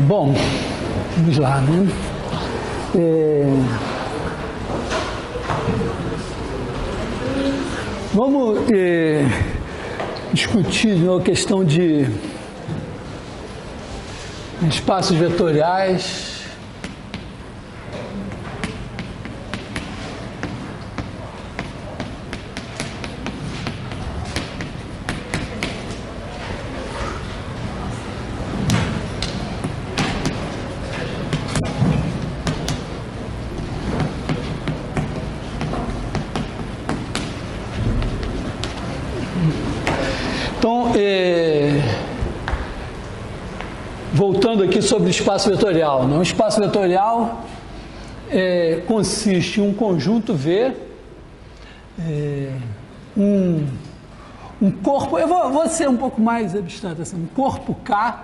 Bom, vamos lá, né? Vamos discutir a questão de espaços vetoriais. Então, voltando aqui sobre o espaço vetorial. O espaço vetorial consiste em um conjunto V, um corpo, eu vou ser um pouco mais abstrato assim, um corpo K,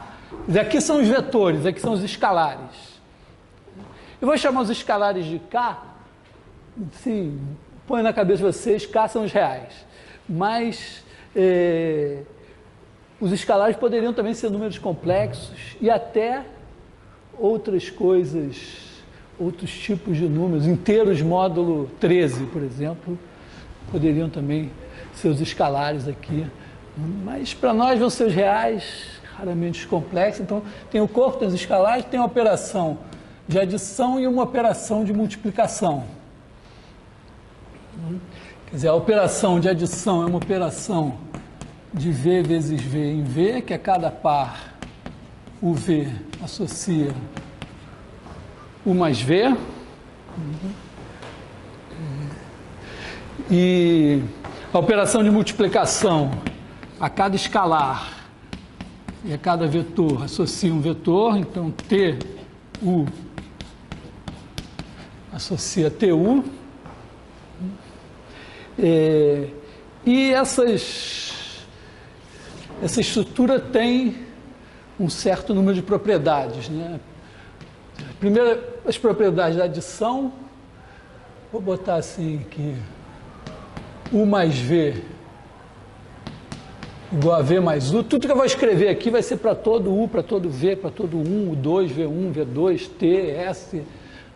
aqui são os vetores, aqui são os escalares. Eu vou chamar os escalares de K, sim, põe na cabeça de vocês, K são os reais, mas os escalares poderiam também ser números complexos e até outras coisas, outros tipos de números, inteiros módulo 13, por exemplo, poderiam também ser os escalares aqui, mas para nós vão ser os reais, raramente os complexos. Então tem o corpo, tem os escalares, tem a operação de adição e uma operação de multiplicação. Quer dizer, a operação de adição é uma operação de V vezes V em V, que a cada par o V associa U mais V. E a operação de multiplicação a cada escalar e a cada vetor associa um vetor, então TU associa TU. E essa estrutura tem um certo número de propriedades, né? Primeiro, as propriedades da adição, vou botar assim que U mais V igual a V mais U. Tudo que eu vou escrever aqui vai ser para todo U, para todo V, para todo 1, U2, V1, V2, T, S,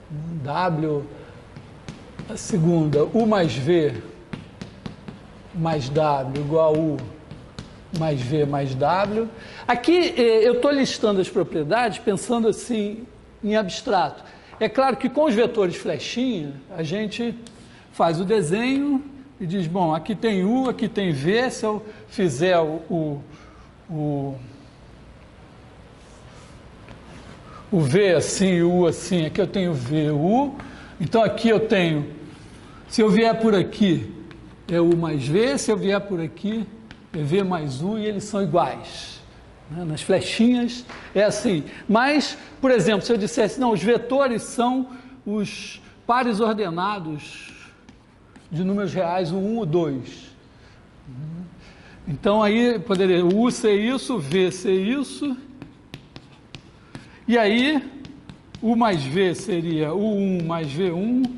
W. A segunda, U mais V mais W igual a U mais V mais W. Aqui eu estou listando as propriedades pensando assim em abstrato. É claro que com os vetores flechinha a gente faz o desenho e diz, bom, aqui tem U, aqui tem V, se eu fizer o V assim, o U assim, aqui eu tenho V, U, então aqui eu tenho, se eu vier por aqui é U mais V, se eu vier por aqui é V mais U e eles são iguais. Nas flechinhas é assim. Mas, por exemplo, se eu dissesse, não, os vetores são os pares ordenados de números reais, o 1 e o 2. Então, aí poderia o U ser isso, o V ser isso. E aí, U mais V seria U1 mais V1,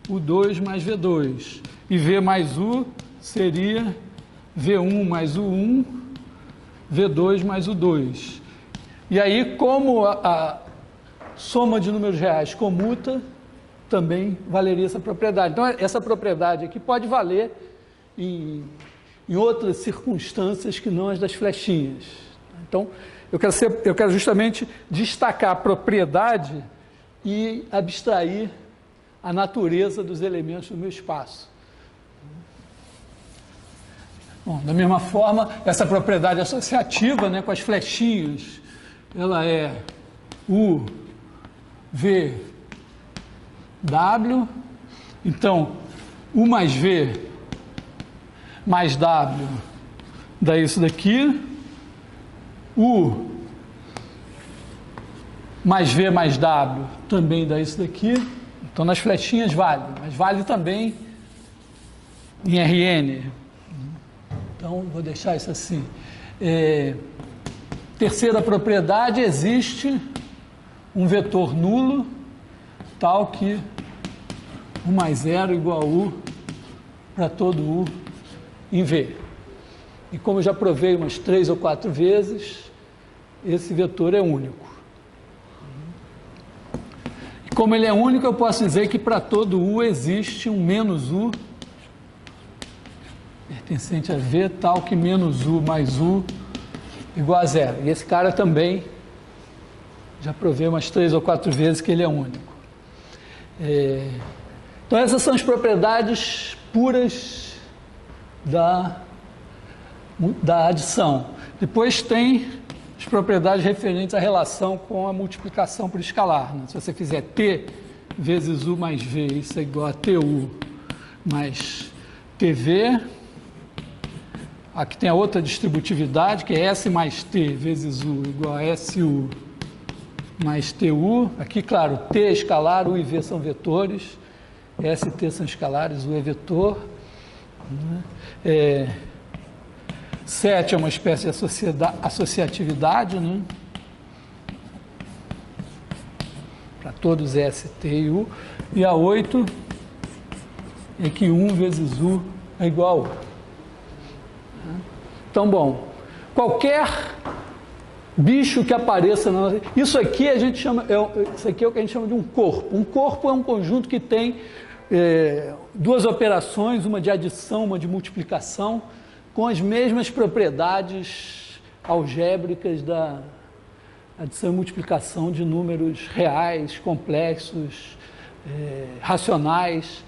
U2 mais V2. E V mais U seria V1 mais U1, V2 mais U2. E aí, como a soma de números reais comuta, também valeria essa propriedade. Então, essa propriedade aqui pode valer em outras circunstâncias que não as das flechinhas. Então, eu quero justamente destacar a propriedade e abstrair a natureza dos elementos do meu espaço. Bom, da mesma forma, essa propriedade associativa, né, com as flechinhas, ela é U, V, W. Então, U mais V mais W dá isso daqui. U mais V mais W também dá isso daqui. Então, nas flechinhas vale, mas vale também em Rn. Então, vou deixar isso assim. Terceira propriedade, existe um vetor nulo, tal que U mais 0 igual a U para todo U em V. E como eu já provei umas 3 ou 4 vezes, esse vetor é único. como ele é único, eu posso dizer que para todo U existe um menos U pertencente a V, tal que menos U mais U igual a zero. E esse cara também já provei umas 3 ou 4 vezes que ele é único. Então essas são as propriedades puras da adição. Depois tem as propriedades referentes à relação com a multiplicação por escalar. Né? Se você fizer T vezes U mais V, isso é igual a TU mais TV. Aqui tem a outra distributividade, que é S mais T vezes U igual a SU mais TU. Aqui, claro, T é escalar, U e V são vetores. S e T são escalares, U é vetor. 7 é uma espécie de associatividade, né? Para todos S, T e U. E a 8 é que 1 vezes U é igual a U. Então, bom, qualquer bicho que apareça na nossa... Isso aqui a gente chama, isso aqui é o que a gente chama de um corpo. Um corpo é um conjunto que tem duas operações, uma de adição, uma de multiplicação, com as mesmas propriedades algébricas da adição e multiplicação de números reais, complexos, racionais.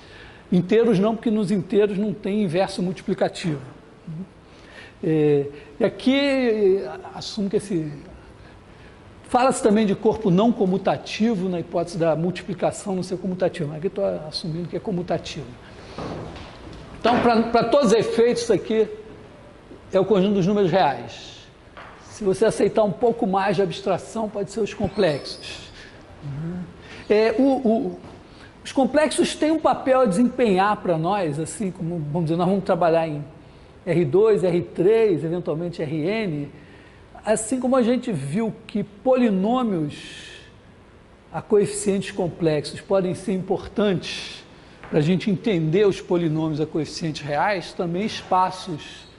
Inteiros não, porque nos inteiros não tem inverso multiplicativo. E aqui assumo que fala-se também de corpo não comutativo, na hipótese da multiplicação não ser comutativa, mas aqui estou assumindo que é comutativo. Então, para todos os efeitos, isso aqui é o conjunto dos números reais. Se você aceitar um pouco mais de abstração, pode ser os complexos. Os complexos têm um papel a desempenhar para nós, assim como, vamos dizer, nós vamos trabalhar em R2, R3, eventualmente Rn, assim como a gente viu que polinômios a coeficientes complexos podem ser importantes para a gente entender os polinômios a coeficientes reais, também espaços,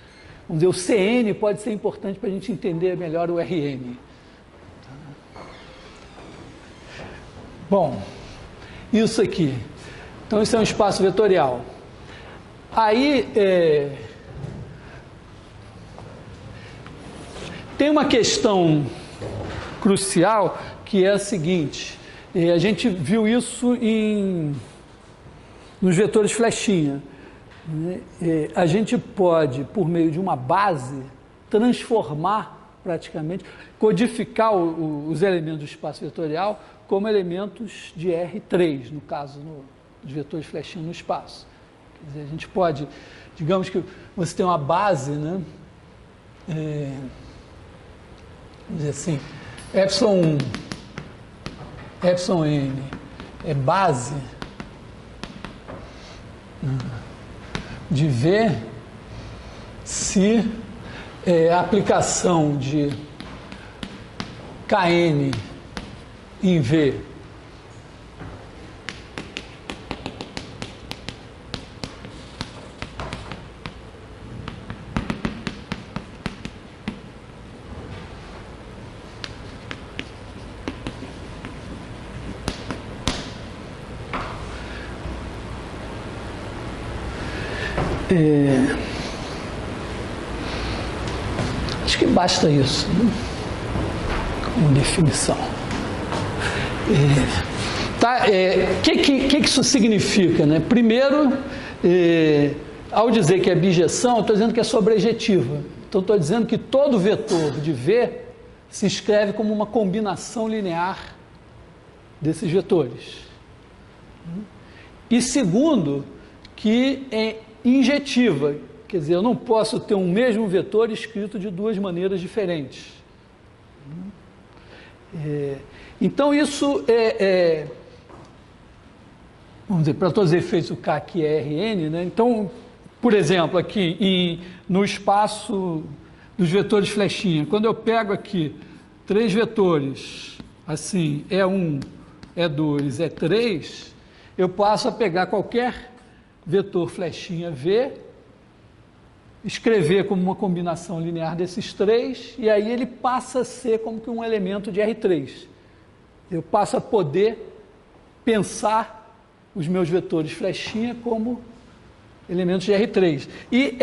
vamos dizer, o Cn pode ser importante para a gente entender melhor o Rn. Bom, isso aqui. Então, isso é um espaço vetorial. Aí, tem uma questão crucial que é a seguinte, a gente viu isso nos vetores flechinha. A gente pode, por meio de uma base, transformar praticamente, codificar os elementos do espaço vetorial como elementos de R3, no caso dos vetores flechinha no espaço. Quer dizer, a gente pode, digamos que você tem uma base, né? Vamos dizer assim, epsilon 1, epsilon n é base de V se a aplicação de Kn em V acho que basta isso, né? Como definição. Que isso significa, né? Primeiro, ao dizer que é bijeção, eu estou dizendo que é sobrejetiva. Então, estou dizendo que todo vetor de V se escreve como uma combinação linear desses vetores. E segundo, que é injetiva, quer dizer, eu não posso ter um mesmo vetor escrito de duas maneiras diferentes. Então, isso vamos dizer, para todos os efeitos, o K aqui é Rn, né? Então, por exemplo, aqui no espaço dos vetores flechinha, quando eu pego aqui 3 vetores, assim, E1, E2, E3, eu passo a pegar qualquer vetor flechinha V, escrever como uma combinação linear desses 3, e aí ele passa a ser como que um elemento de R3. Eu passo a poder pensar os meus vetores flechinha como elementos de R3. E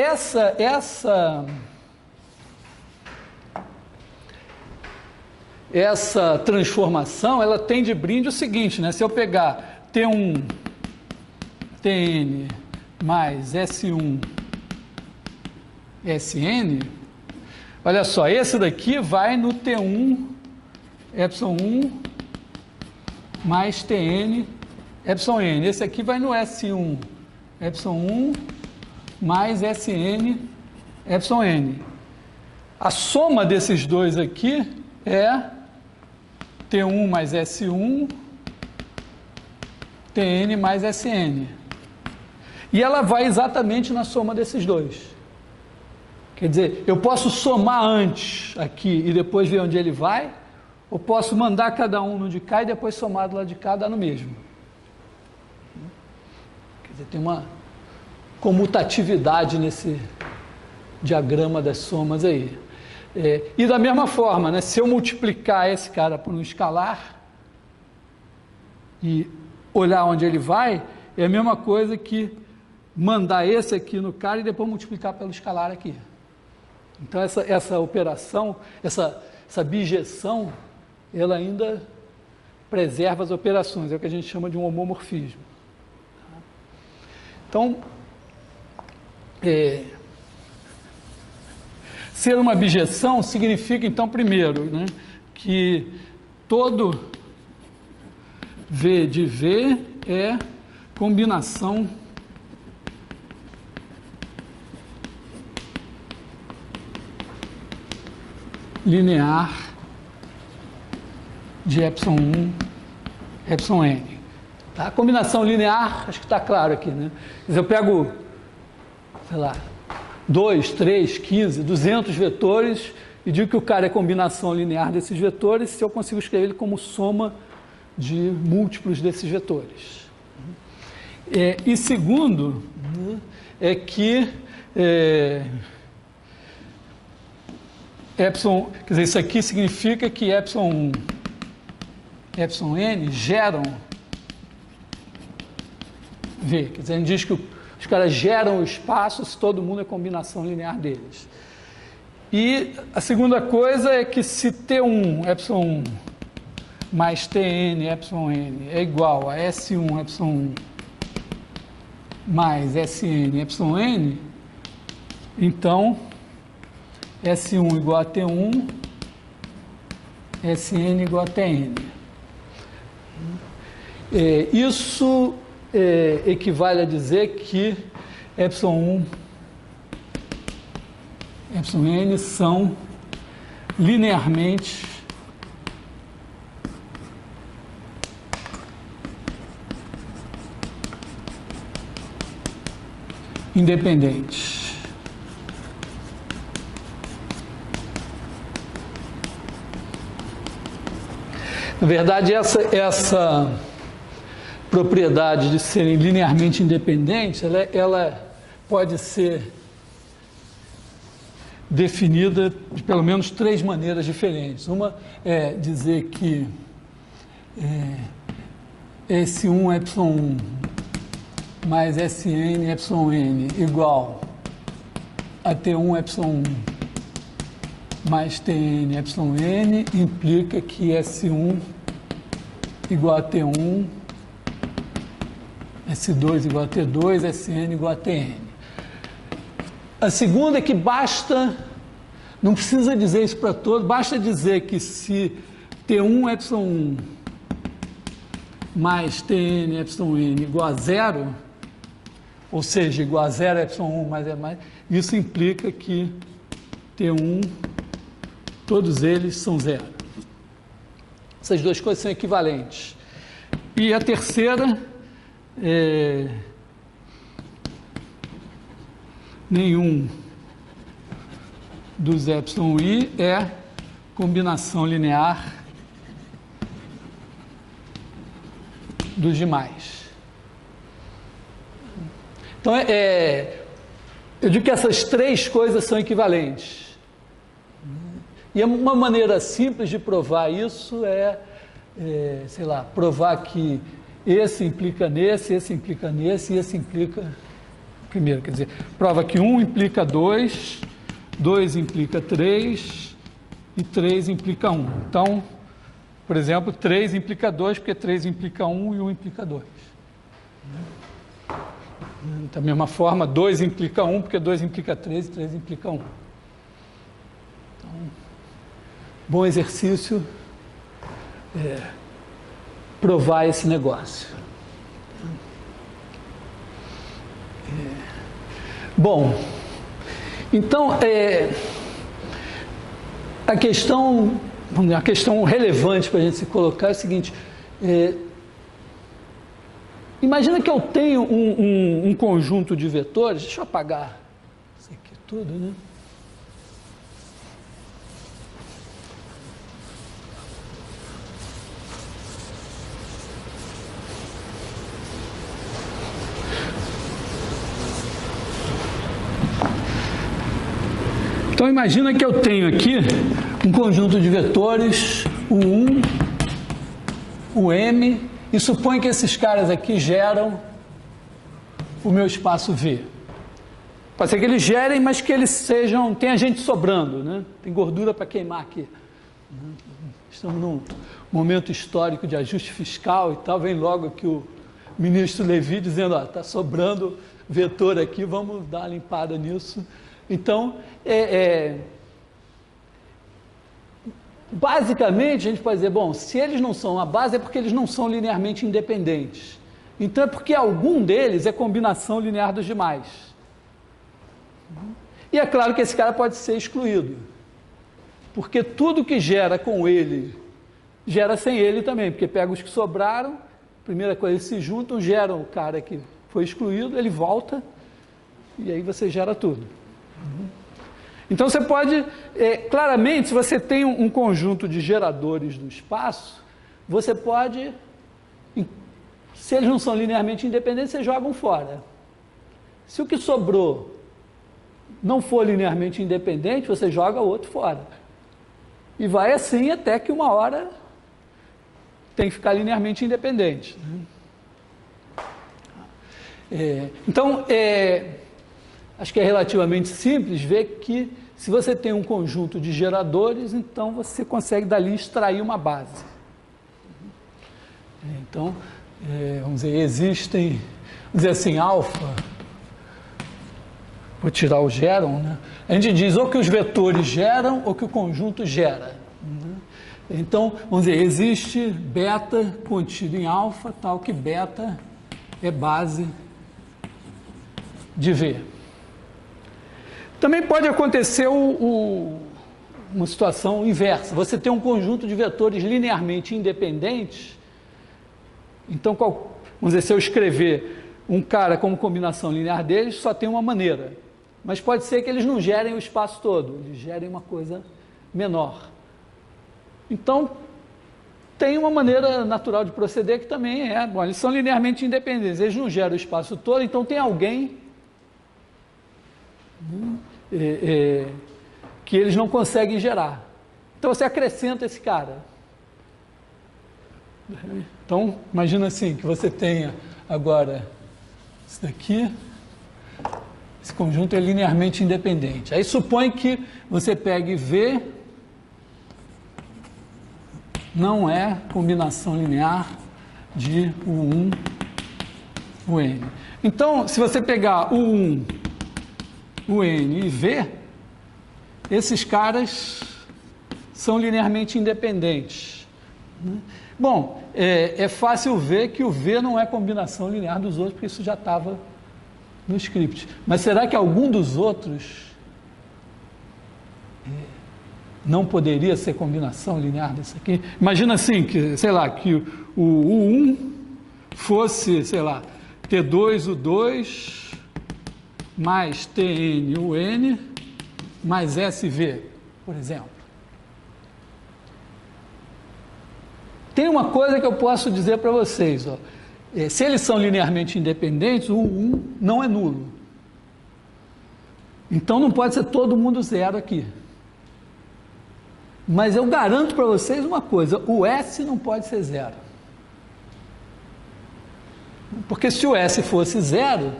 essa transformação, ela tem de brinde o seguinte, né? Se eu pegar T1, Tn mais S1, Sn, olha só, esse daqui vai no T1, ε1 mais Tn, εn. Esse aqui vai no S1, ε1 mais Sn, εn. A soma desses dois aqui é T1 mais S1, Tn mais Sn. E ela vai exatamente na soma desses dois. Quer dizer, eu posso somar antes aqui e depois ver onde ele vai, ou posso mandar cada um no de cá e depois somar do lado de cá, dá no mesmo. Quer dizer, tem uma comutatividade nesse diagrama das somas aí. E da mesma forma, né, se eu multiplicar esse cara por um escalar e olhar onde ele vai, é a mesma coisa que mandar esse aqui no cara e depois multiplicar pelo escalar aqui. Então essa operação, essa bijeção, ela ainda preserva as operações, é o que a gente chama de um homomorfismo. Então, ser uma bijeção significa, então, primeiro, né, que todo V de V é combinação linear de ε1, εn. Tá? A combinação linear, acho que está claro aqui, né? Quer dizer, eu pego, sei lá, 2, 3, 15, 200 vetores e digo que o cara é combinação linear desses vetores se eu consigo escrever ele como soma de múltiplos desses vetores. E segundo, é que epsilon, quer dizer, isso aqui significa que ε1, εn geram V. Quer dizer, a gente diz que os caras geram o espaço se todo mundo é combinação linear deles. E a segunda coisa é que se T1, ε1 mais Tn, εn é igual a S1, ε1 mais Sn, εn, então S1 igual a T1, Sn igual a Tn. Isso equivale a dizer que ε1, εn são linearmente independentes. Na verdade, essa propriedade de serem linearmente independentes, ela pode ser definida de pelo menos 3 maneiras diferentes. Uma é dizer que S1 ε1 mais Sn εn igual a T1 ε1 mais Tn εn implica que S1 igual a T1, S2 igual a T2, Sn igual a Tn. A segunda é que basta, não precisa dizer isso para todos, basta dizer que se T1 ε1 mais Tn εn igual a 0, ou seja, igual a 0 ε1 mais, isso implica que T1, todos eles são 0. Essas duas coisas são equivalentes. E a terceira nenhum dos εi é combinação linear dos demais. Então, eu digo que essas 3 coisas são equivalentes. E uma maneira simples de provar isso sei lá, provar que esse implica nesse, esse implica nesse, e esse implica primeiro. Quer dizer, prova que 1 implica 2, 2 implica 3 e 3 implica 1. Então, por exemplo, 3 implica 2, porque 3 implica 1 e 1 implica 2. Da mesma forma, 2 implica 1, porque 2 implica 3 e 3 implica 1. Então, bom exercício provar esse negócio. Bom, então, a questão relevante para a gente se colocar é o seguinte: imagina que eu tenho um conjunto de vetores. Deixa eu apagar isso aqui tudo, né? Então, imagina que eu tenho aqui um conjunto de vetores, o 1, o M, e supõe que esses caras aqui geram o meu espaço V. Pode ser que eles gerem, mas que eles sejam... Tem gente sobrando, né? Tem gordura para queimar aqui. Estamos num momento histórico de ajuste fiscal e tal, vem logo aqui o ministro Levi dizendo, ó, está sobrando vetor aqui, vamos dar uma limpada nisso. Então, basicamente, a gente pode dizer, bom, se eles não são a base é porque eles não são linearmente independentes. Então, é porque algum deles é combinação linear dos demais. E é claro que esse cara pode ser excluído, porque tudo que gera com ele, gera sem ele também, porque pega os que sobraram, primeira coisa, eles se juntam, geram o cara que foi excluído, ele volta, e aí você gera tudo. Então você pode, claramente, se você tem um conjunto de geradores do espaço, você pode, se eles não são linearmente independentes, você joga um fora. Se o que sobrou não for linearmente independente, você joga o outro fora. E vai assim até que uma hora tem que ficar linearmente independente. Então, acho que é relativamente simples ver que se você tem um conjunto de geradores, então você consegue dali extrair uma base. Então, vamos dizer, existem, vamos dizer assim, alfa, vou tirar o geram, né? A gente diz ou que os vetores geram ou que o conjunto gera. Então, vamos dizer, existe beta contido em alfa, tal que beta é base de V. Também pode acontecer uma situação inversa. Você tem um conjunto de vetores linearmente independentes. Então, vamos dizer, se eu escrever um cara como combinação linear deles, só tem uma maneira. Mas pode ser que eles não gerem o espaço todo, eles gerem uma coisa menor. Então, tem uma maneira natural de proceder que também bom, eles são linearmente independentes, eles não geram o espaço todo, então tem alguém que eles não conseguem gerar. Então você acrescenta esse cara. Então, imagina assim, que você tenha agora isso daqui, esse conjunto é linearmente independente. Aí supõe que você pegue V, não é combinação linear de U1, UN. Então, se você pegar U1, UN e V, esses caras são linearmente independentes. Bom, é fácil ver que o V não é combinação linear dos outros, porque isso já estava no script. Mas será que algum dos outros não poderia ser combinação linear desse aqui? Imagina assim, que, sei lá, que o U1 fosse, sei lá, T2, U2, mais TN, UN, mais SV, por exemplo. Tem uma coisa que eu posso dizer para vocês, ó. Se eles são linearmente independentes, o 1 não é nulo. Então não pode ser todo mundo zero aqui. Mas eu garanto para vocês uma coisa, o S não pode ser zero. Porque se o S fosse zero,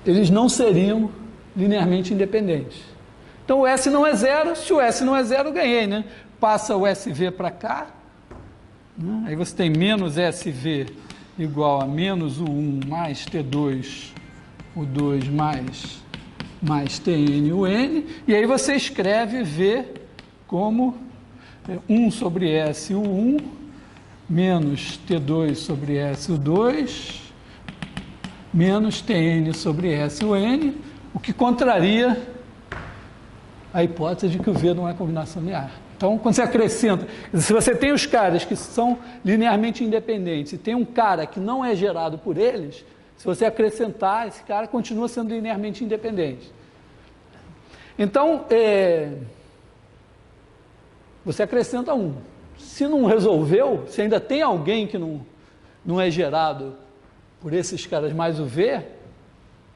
eles não seriam linearmente independentes. Então o S não é zero, se o S não é zero, eu ganhei, né? Passa o SV para cá, né? Aí você tem menos SV igual a menos U1 mais T2, U2 mais Tn, UN, e aí você escreve V como 1 sobre S, U1, menos T2 sobre S, U2, menos Tn sobre S, UN, o que contraria a hipótese de que o V não é combinação linear. Então, quando você acrescenta, se você tem os caras que são linearmente independentes e tem um cara que não é gerado por eles, se você acrescentar, esse cara continua sendo linearmente independente. Então, você acrescenta um. Se não resolveu, se ainda tem alguém que não é gerado por esses caras mais o V,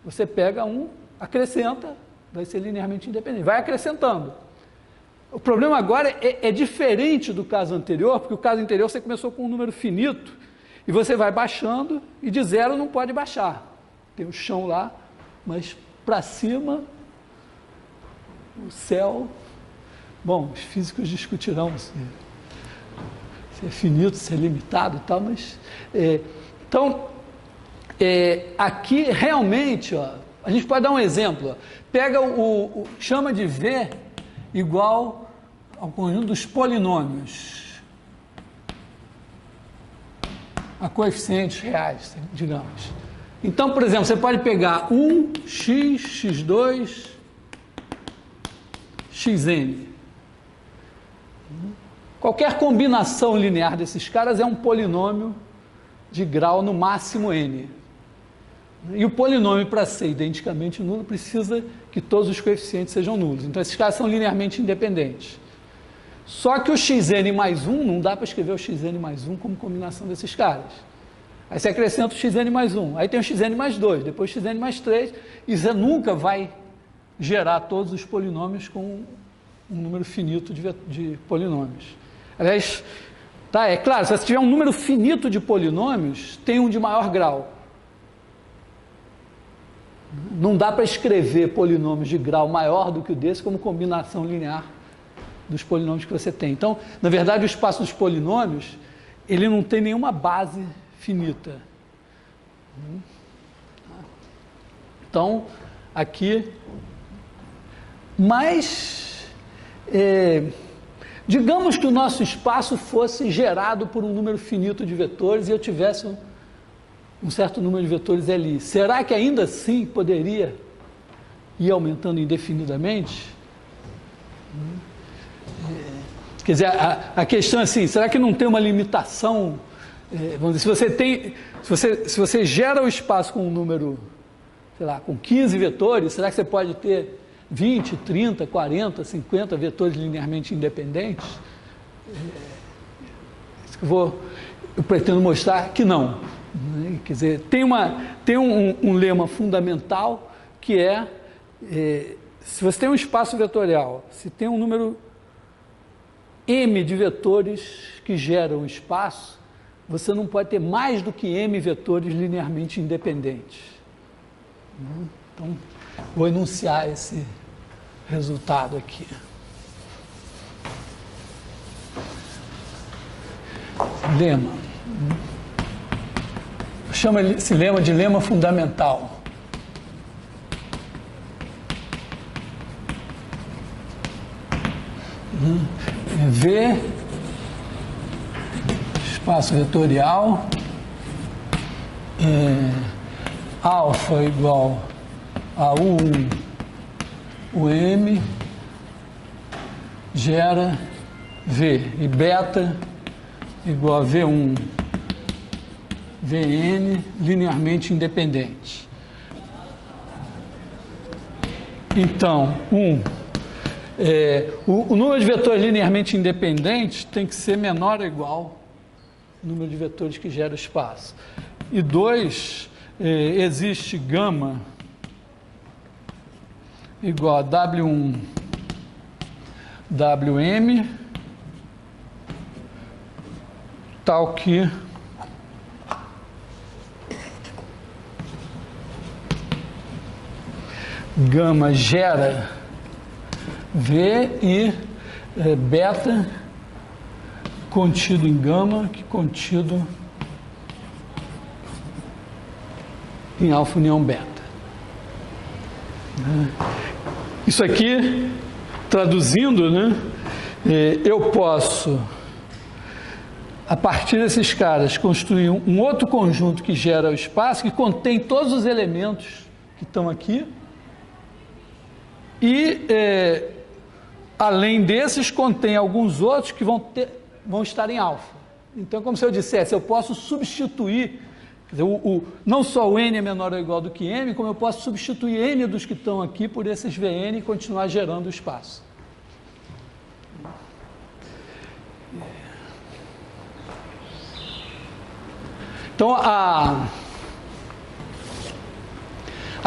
você pega um, acrescenta, vai ser linearmente independente. Vai acrescentando. O problema agora é diferente do caso anterior, porque o caso anterior você começou com um número finito e você vai baixando e de zero não pode baixar. Tem o chão lá, mas para cima, o céu... Bom, os físicos discutirão se é finito, se é limitado e tal, mas... então, aqui realmente, ó, a gente pode dar um exemplo. Ó, pega chama de V igual ao conjunto dos polinômios, a coeficientes reais, digamos. Então, por exemplo, você pode pegar 1x, x2, xn. Qualquer combinação linear desses caras é um polinômio de grau no máximo n. E o polinômio, para ser identicamente nulo, precisa que todos os coeficientes sejam nulos. Então, esses caras são linearmente independentes. Só que o xn mais 1, não dá para escrever o xn mais 1 como combinação desses caras. Aí você acrescenta o xn mais 1, aí tem o xn mais 2, depois o xn mais 3, e você nunca vai gerar todos os polinômios com um número finito de polinômios. Aliás, tá, é claro, se você tiver um número finito de polinômios, tem um de maior grau. Não dá para escrever polinômios de grau maior do que o desse como combinação linear dos polinômios que você tem. Então, na verdade, o espaço dos polinômios, ele não tem nenhuma base finita. Então, aqui... Mas, digamos que o nosso espaço fosse gerado por um número finito de vetores e eu tivesse um certo número de vetores ali. Será que ainda assim poderia ir aumentando indefinidamente? Quer dizer, a questão é assim, será que não tem uma limitação? Vamos dizer, se você gera o espaço com um número, sei lá, com 15 vetores, será que você pode ter 20, 30, 40, 50 vetores linearmente independentes? Isso que eu pretendo mostrar que não. Quer dizer, tem um lema fundamental que se você tem um espaço vetorial, se tem um número m de vetores que geram espaço, você não pode ter mais do que m vetores linearmente independentes. Então, vou enunciar esse resultado aqui. Lema. Eu chamo esse lema de lema fundamental. V, espaço vetorial, alfa igual a U1, UM, gera V, e beta igual a V1, Vn, linearmente independente. Então, o número de vetores linearmente independentes tem que ser menor ou igual ao número de vetores que gera espaço. E 2, existe gama igual a W1, Wm, tal que gama gera V e beta contido em gama, que contido em alfa união beta. Isso aqui, traduzindo, né, eu posso, a partir desses caras, construir um outro conjunto que gera o espaço, que contém todos os elementos que estão aqui, e, além desses, contém alguns outros que vão estar em alfa. Então, como se eu dissesse, eu posso substituir, quer dizer, não só o n é menor ou igual do que m, como eu posso substituir n dos que estão aqui por esses Vn e continuar gerando o espaço. Então, a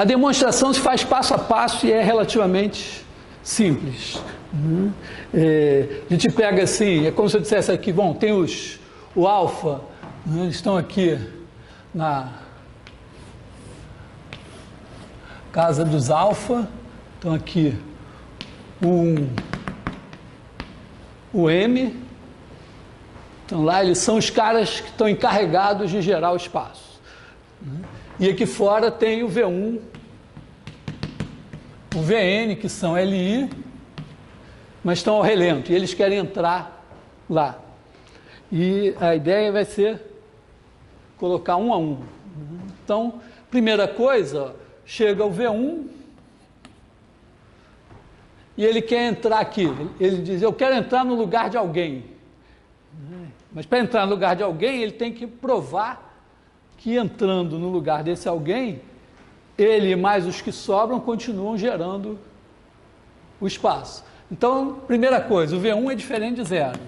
demonstração se faz passo a passo e é relativamente simples. A gente pega assim, é como se eu dissesse aqui, bom, tem o alfa, né, eles estão aqui na casa dos alfa, então aqui o 1, o m, então lá eles são os caras que estão encarregados de gerar o espaço. E aqui fora tem o V1, o Vn, que são Li, mas estão ao relento, e eles querem entrar lá. E a ideia vai ser colocar um a um. Então, primeira coisa, chega o V1 e ele quer entrar aqui. Ele diz, eu quero entrar no lugar de alguém. Mas para entrar no lugar de alguém, ele tem que provar que entrando no lugar desse alguém, ele mais os que sobram continuam gerando o espaço. Então, primeira coisa, o V1 é diferente de zero.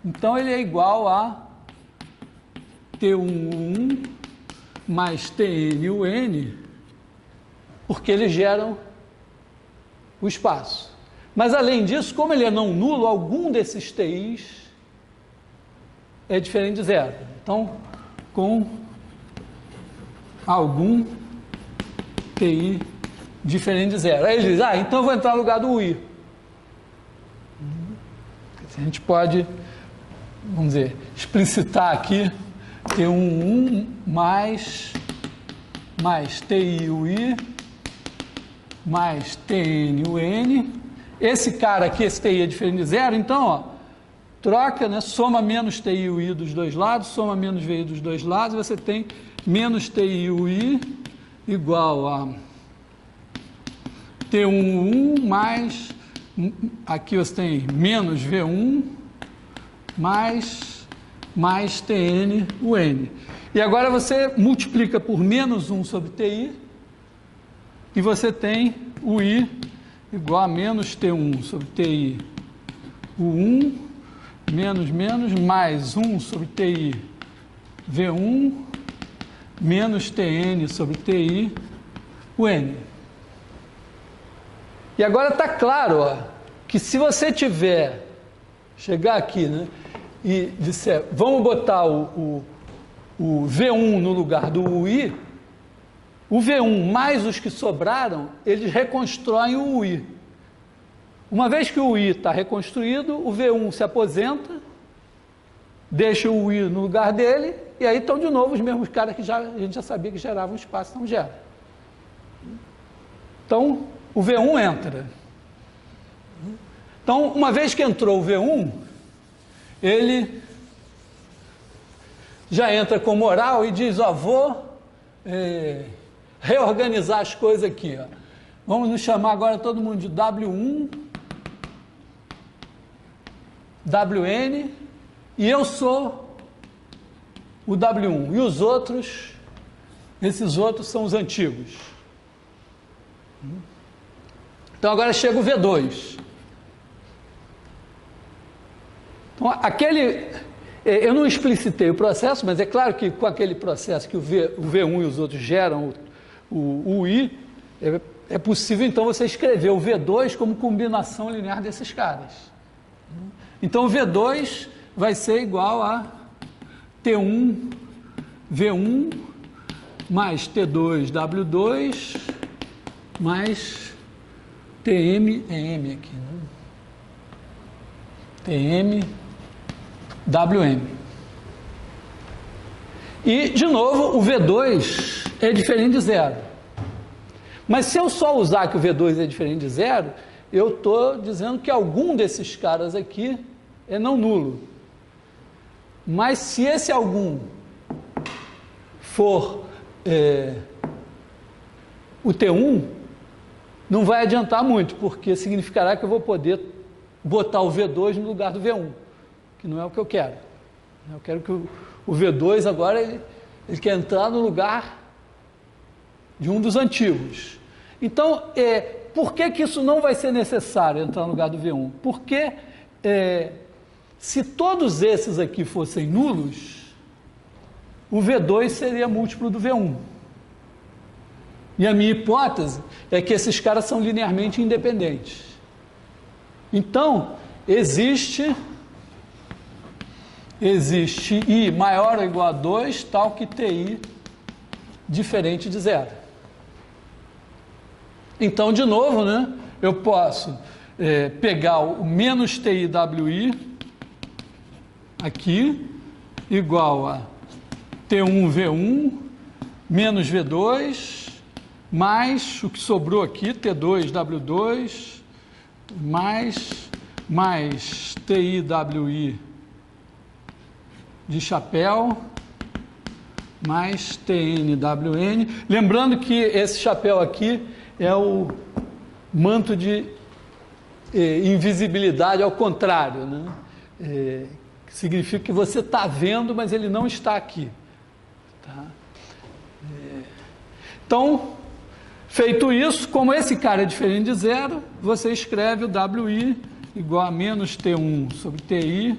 Então, ele é igual a T11 mais Tn, porque eles geram o espaço. Mas, além disso, como ele é não nulo, algum desses TIs é diferente de zero. Então, com algum TI diferente de zero. Aí ele diz, então eu vou entrar no lugar do UI. A gente pode, vamos dizer, explicitar aqui T11 mais TI UI mais TN UN. Esse cara aqui, esse TI é diferente de zero, então, ó, troca, né, soma menos TI UI dos dois lados, soma menos VI dos dois lados, você tem menos TI UI igual a T11 mais, aqui você tem menos V1 mais TN UN. E agora você multiplica por menos 1 sobre TI e você tem UI igual a menos T1 sobre TI U1 menos mais 1 sobre TI V1 menos TN sobre TI UN. E agora está claro, ó, que se você chegar aqui, né, e disser, vamos botar o V1 no lugar do UI, o V1 mais os que sobraram, eles reconstroem o UI. Uma vez que o UI está reconstruído, o V1 se aposenta, deixa o UI no lugar dele, e aí estão de novo os mesmos caras que a gente já sabia que geravam espaço, não gera. Então, o V1 entra. Então, uma vez que entrou o V1, ele já entra com moral e diz, vou reorganizar as coisas aqui. Ó. Vamos nos chamar agora todo mundo de W1, WN, e eu sou o W1. E os outros, esses outros são os antigos. Então agora chega o V2. Então, eu não explicitei o processo, mas é claro que com aquele processo que o V1 e os outros geram o UI, é possível então você escrever o V2 como combinação linear desses caras. Então o V2 vai ser igual a T1 V1 mais T2 W2 mais TM, é M aqui, né? TM, WM. E, de novo, o V2 é diferente de zero. Mas se eu só usar que o V2 é diferente de zero, eu estou dizendo que algum desses caras aqui é não nulo. Mas se esse algum for o T1, não vai adiantar muito, porque significará que eu vou poder botar o V2 no lugar do V1, que não é o que eu quero. Eu quero que o V2 agora ele quer entrar no lugar de um dos antigos. Então, por que isso não vai ser necessário entrar no lugar do V1? Porque se todos esses aqui fossem nulos, o V2 seria múltiplo do V1. E a minha hipótese é que esses caras são linearmente independentes. Então, existe I maior ou igual a 2, tal que TI diferente de zero. Então, de novo, né, eu posso pegar o menos TIWI aqui, igual a T1V1 menos V2, mais o que sobrou aqui, T2W2, mais TIWI de chapéu, mais TNWN. Lembrando que esse chapéu aqui é o manto de invisibilidade ao contrário, né? Que significa que você está vendo, mas ele não está aqui. Tá? Então, feito isso, como esse cara é diferente de zero, você escreve o WI igual a menos T1 sobre TI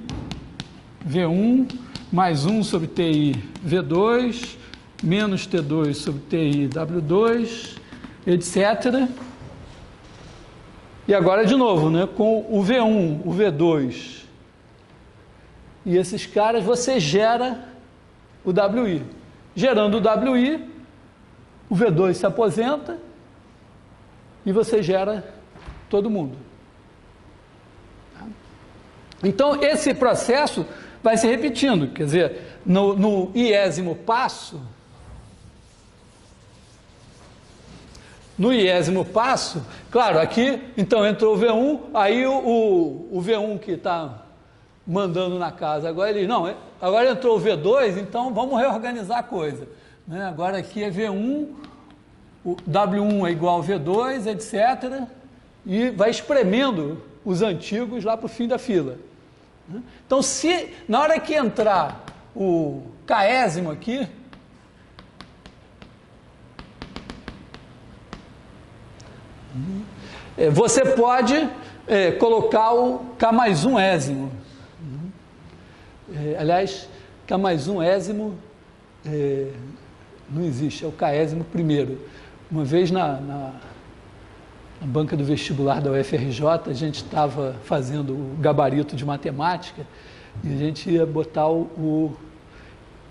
V1 mais 1 sobre TI V2 menos T2 sobre TI W2, etc. E agora de novo, né, com o V1, o V2 e esses caras, você gera o WI. Gerando o WI, o V2 se aposenta e você gera todo mundo. Então, esse processo vai se repetindo, quer dizer, no iésimo passo, claro, aqui, então, entrou o V1, aí o V1 que está mandando na casa, agora ele, não, agora entrou o V2, então vamos reorganizar a coisa, né? Agora aqui é V1, o W1 é igual a V2, etc., e vai espremendo os antigos lá para o fim da fila. Então, se na hora que entrar o késimo aqui, você pode colocar o K mais 1 ésimo. Aliás, K mais 1 ésimo não existe, é o késimo primeiro. Uma vez na banca do vestibular da UFRJ, a gente estava fazendo o gabarito de matemática e a gente ia botar o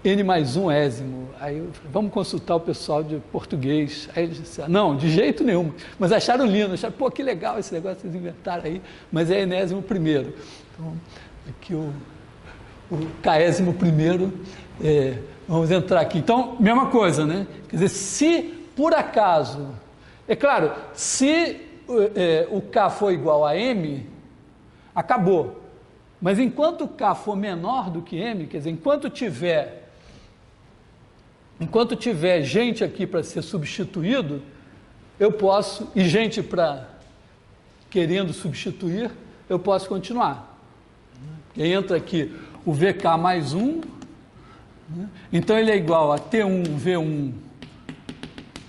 N mais 1 ésimo. Aí eu falei, vamos consultar o pessoal de português. Aí eles disseram, não, de jeito nenhum. Mas acharam lindo, acharam, pô, que legal esse negócio que vocês inventaram aí, mas é enésimo primeiro. Então, aqui o késimo primeiro, vamos entrar aqui. Então, mesma coisa, né? Quer dizer, se por acaso, é claro, se o K for igual a M, acabou. Mas enquanto o K for menor do que M, quer dizer, enquanto tiver gente aqui para ser substituído, eu posso, e gente querendo substituir, eu posso continuar. E entra aqui o VK mais 1, né? Então ele é igual a T1 V1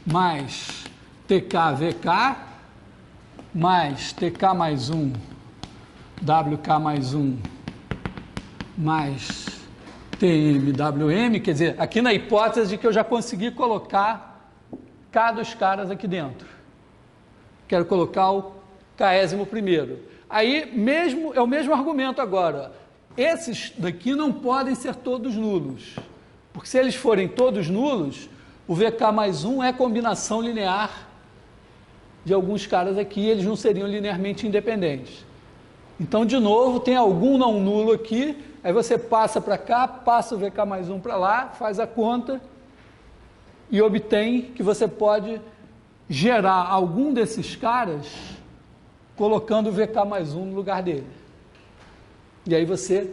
mais TK VK mais TK mais 1 WK mais 1 mais TM WM, quer dizer, aqui na hipótese de que eu já consegui colocar K dos caras aqui dentro. Quero colocar o késimo primeiro. Aí é o mesmo argumento agora. Esses daqui não podem ser todos nulos, porque se eles forem todos nulos, o VK mais 1 é combinação linear de alguns caras aqui, eles não seriam linearmente independentes. Então, de novo, tem algum não nulo aqui, aí você passa para cá, passa o VK mais 1 para lá, faz a conta e obtém que você pode gerar algum desses caras colocando o VK mais 1 no lugar dele. E aí você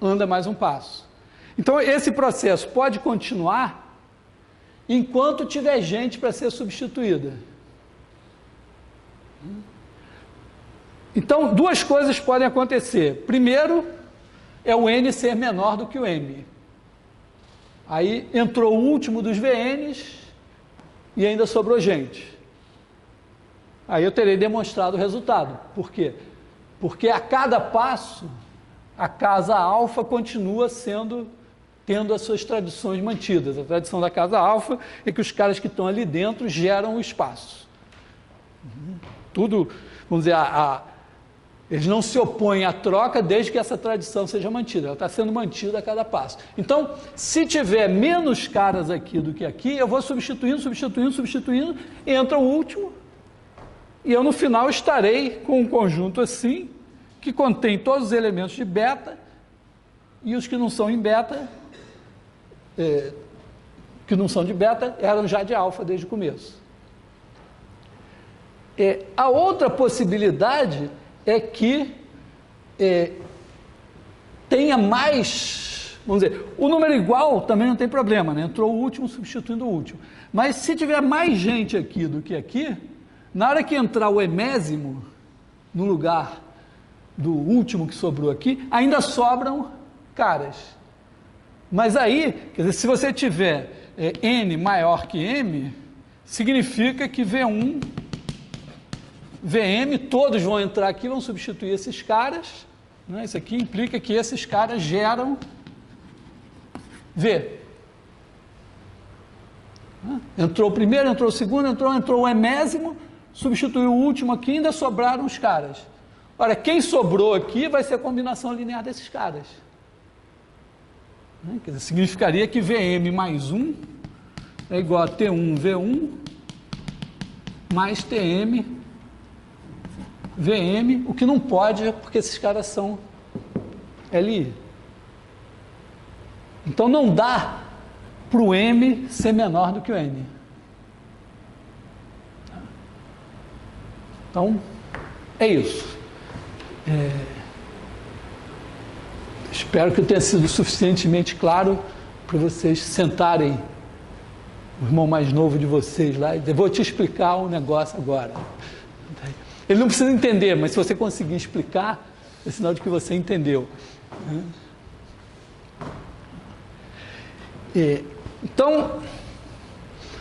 anda mais um passo. Então, esse processo pode continuar enquanto tiver gente para ser substituída. Então, duas coisas podem acontecer. Primeiro, é o N ser menor do que o M. Aí entrou o último dos VNs e ainda sobrou gente. Aí eu terei demonstrado o resultado. Por quê? Porque a cada passo, a casa alfa continua tendo as suas tradições mantidas. A tradição da casa alfa é que os caras que estão ali dentro geram o espaço. Tudo, vamos dizer, eles não se opõem à troca desde que essa tradição seja mantida. Ela está sendo mantida a cada passo. Então, se tiver menos caras aqui do que aqui, eu vou substituindo, entra o último, e eu no final estarei com um conjunto assim, que contém todos os elementos de beta, e os que não são em beta, que não são de beta, eram já de alfa desde o começo. A outra possibilidade é que tenha mais, vamos dizer, o número igual também não tem problema, né? Entrou o último substituindo o último. Mas se tiver mais gente aqui do que aqui, na hora que entrar o enésimo no lugar do último que sobrou aqui, ainda sobram caras. Mas aí, quer dizer, se você tiver N maior que M, significa que V1, VM, todos vão entrar aqui, vão substituir esses caras, né? Isso aqui implica que esses caras geram V. Entrou o primeiro, entrou o segundo, entrou o enésimo, substituiu o último aqui, ainda sobraram os caras. Ora, quem sobrou aqui vai ser a combinação linear desses caras. Quer dizer, significaria que VM mais 1 é igual a T1 V1 mais TM VM, o que não pode, porque esses caras são LI. Então não dá para o M ser menor do que o N. Então, é isso. Espero que eu tenha sido suficientemente claro para vocês sentarem, o irmão mais novo de vocês lá, eu vou te explicar um negócio agora. Ele não precisa entender, mas se você conseguir explicar, é sinal de que você entendeu. Então,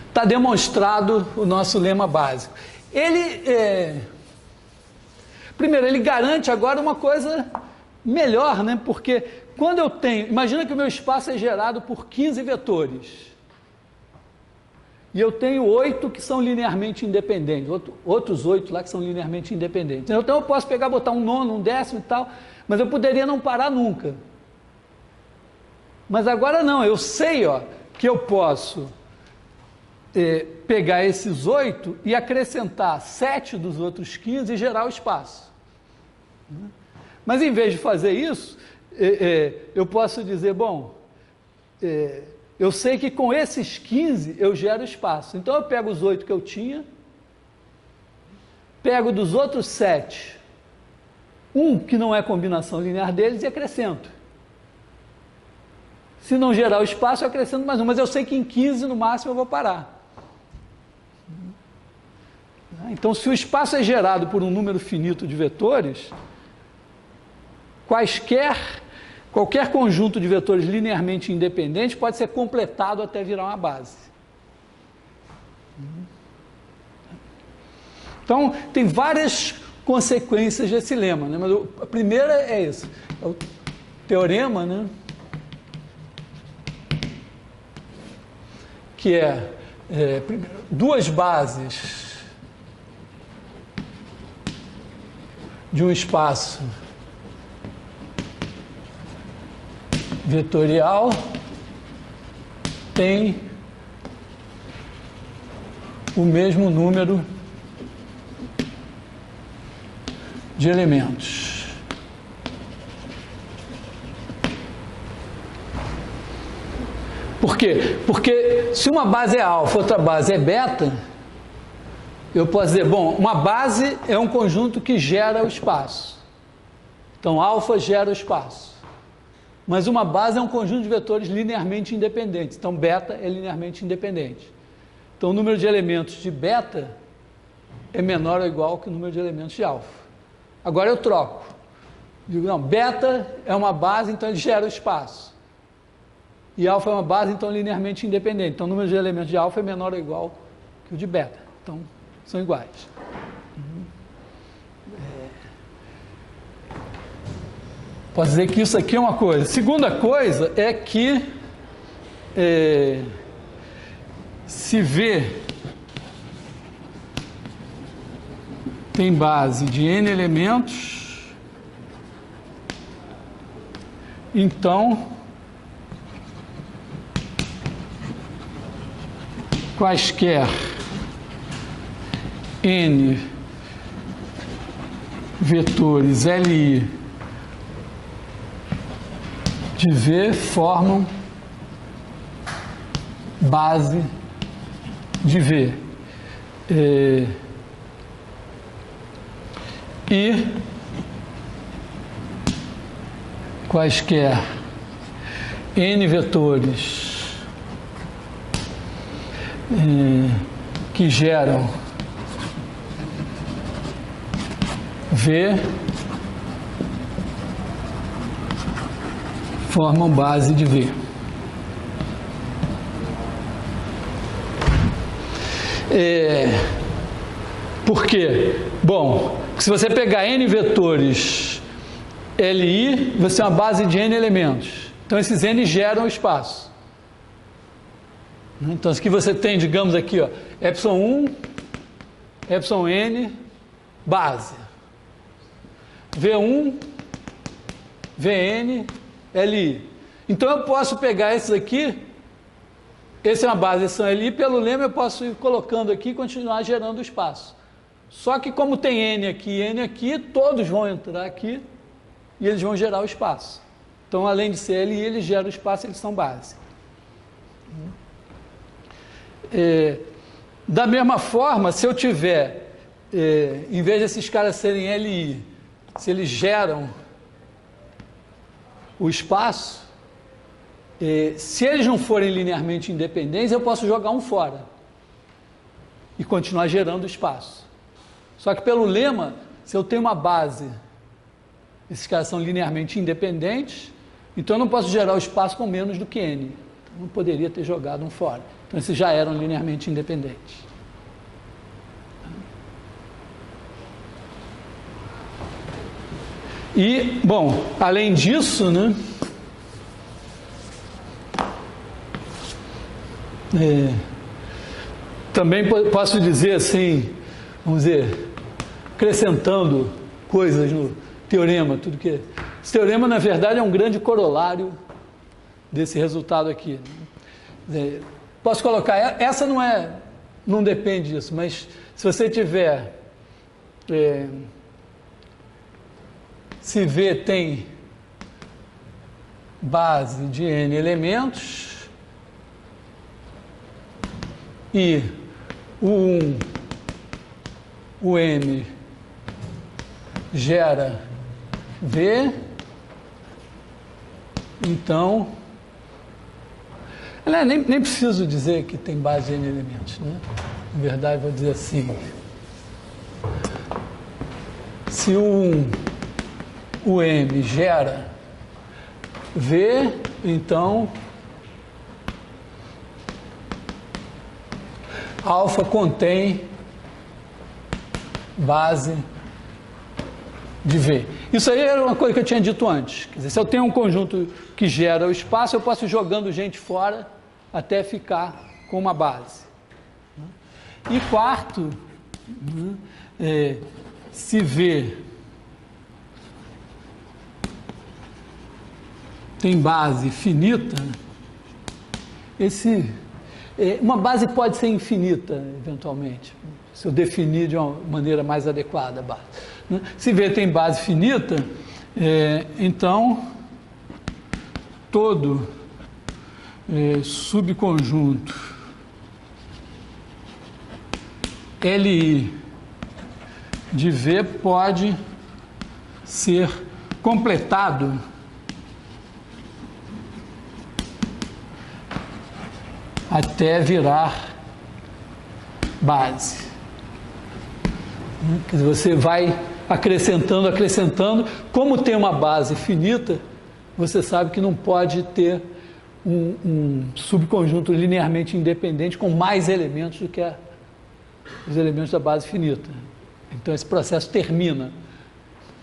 está demonstrado o nosso lema básico. Primeiro, ele garante agora uma coisa melhor, né? Porque quando eu tenho... Imagina que o meu espaço é gerado por 15 vetores. E eu tenho 8 que são linearmente independentes, outros 8 lá que são linearmente independentes. Então eu posso pegar, botar um nono, um décimo e tal, mas eu poderia não parar nunca. Mas agora não, eu sei que eu posso pegar esses 8 e acrescentar 7 dos outros 15 e gerar o espaço. Mas em vez de fazer isso, eu posso dizer, bom... eu sei que com esses 15 eu gero espaço. Então eu pego os 8 que eu tinha, pego dos outros 7, um que não é combinação linear deles e acrescento. Se não gerar o espaço, eu acrescento mais um, mas eu sei que em 15 no máximo eu vou parar. Então, se o espaço é gerado por um número finito de vetores, qualquer conjunto de vetores linearmente independentes pode ser completado até virar uma base. Então, tem várias consequências desse lema, né? Mas a primeira é isso, é o teorema, né? Que duas bases de um espaço vetorial tem o mesmo número de elementos. Por quê? Porque se uma base é alfa, outra base é beta, eu posso dizer, bom, uma base é um conjunto que gera o espaço. Então, alfa gera o espaço. Mas uma base é um conjunto de vetores linearmente independentes. Então, beta é linearmente independente. Então, o número de elementos de beta é menor ou igual que o número de elementos de alfa. Agora eu troco. Digo, não, beta é uma base, então ele gera o espaço. E alfa é uma base, então linearmente independente. Então, o número de elementos de alfa é menor ou igual que o de beta. Então, são iguais. Posso dizer que isso aqui é uma coisa. Segunda coisa é que se V tem base de n elementos, então quaisquer n vetores Li de V formam base de V. E quaisquer n vetores que geram V formam base de V. Por quê? Bom, se você pegar n vetores Li, você tem uma base de n elementos. Então, esses n geram espaço. Então, aqui você tem, digamos aqui, ó, ε1, εn, base. V1, Vn, Li. Então, eu posso pegar esses aqui, esse é uma base, esses são Li, pelo lema eu posso ir colocando aqui e continuar gerando espaço. Só que como tem n aqui, todos vão entrar aqui e eles vão gerar o espaço. Então, além de ser Li, eles geram espaço, eles são base. Da mesma forma, se eu tiver, em vez desses caras serem Li, se eles geram o espaço, se eles não forem linearmente independentes, eu posso jogar um fora e continuar gerando espaço. Só que pelo lema, se eu tenho uma base, esses caras são linearmente independentes, então eu não posso gerar o espaço com menos do que n. Então, eu não poderia ter jogado um fora. Então esses já eram linearmente independentes. E, bom, além disso, né, também posso dizer assim, vamos dizer, acrescentando coisas no teorema, tudo que... Esse teorema, na verdade, é um grande corolário desse resultado aqui. Posso colocar, essa não depende disso, mas se você tiver... se V tem base de n elementos e o 1, o M gera V, então, nem preciso dizer que tem base de n elementos, né? Na verdade, vou dizer assim, se o M gera V, então alfa contém base de V. Isso aí era uma coisa que eu tinha dito antes. Quer dizer, se eu tenho um conjunto que gera o espaço, eu posso ir jogando gente fora até ficar com uma base. E quarto, se V tem base finita, uma base pode ser infinita, eventualmente, se eu definir de uma maneira mais adequada a base. né? Se V tem base finita, então todo subconjunto Li de V pode ser completado até virar base. Quer dizer, você vai acrescentando, acrescentando. Como tem uma base finita, você sabe que não pode ter um subconjunto linearmente independente com mais elementos do que os elementos da base finita. Então esse processo termina.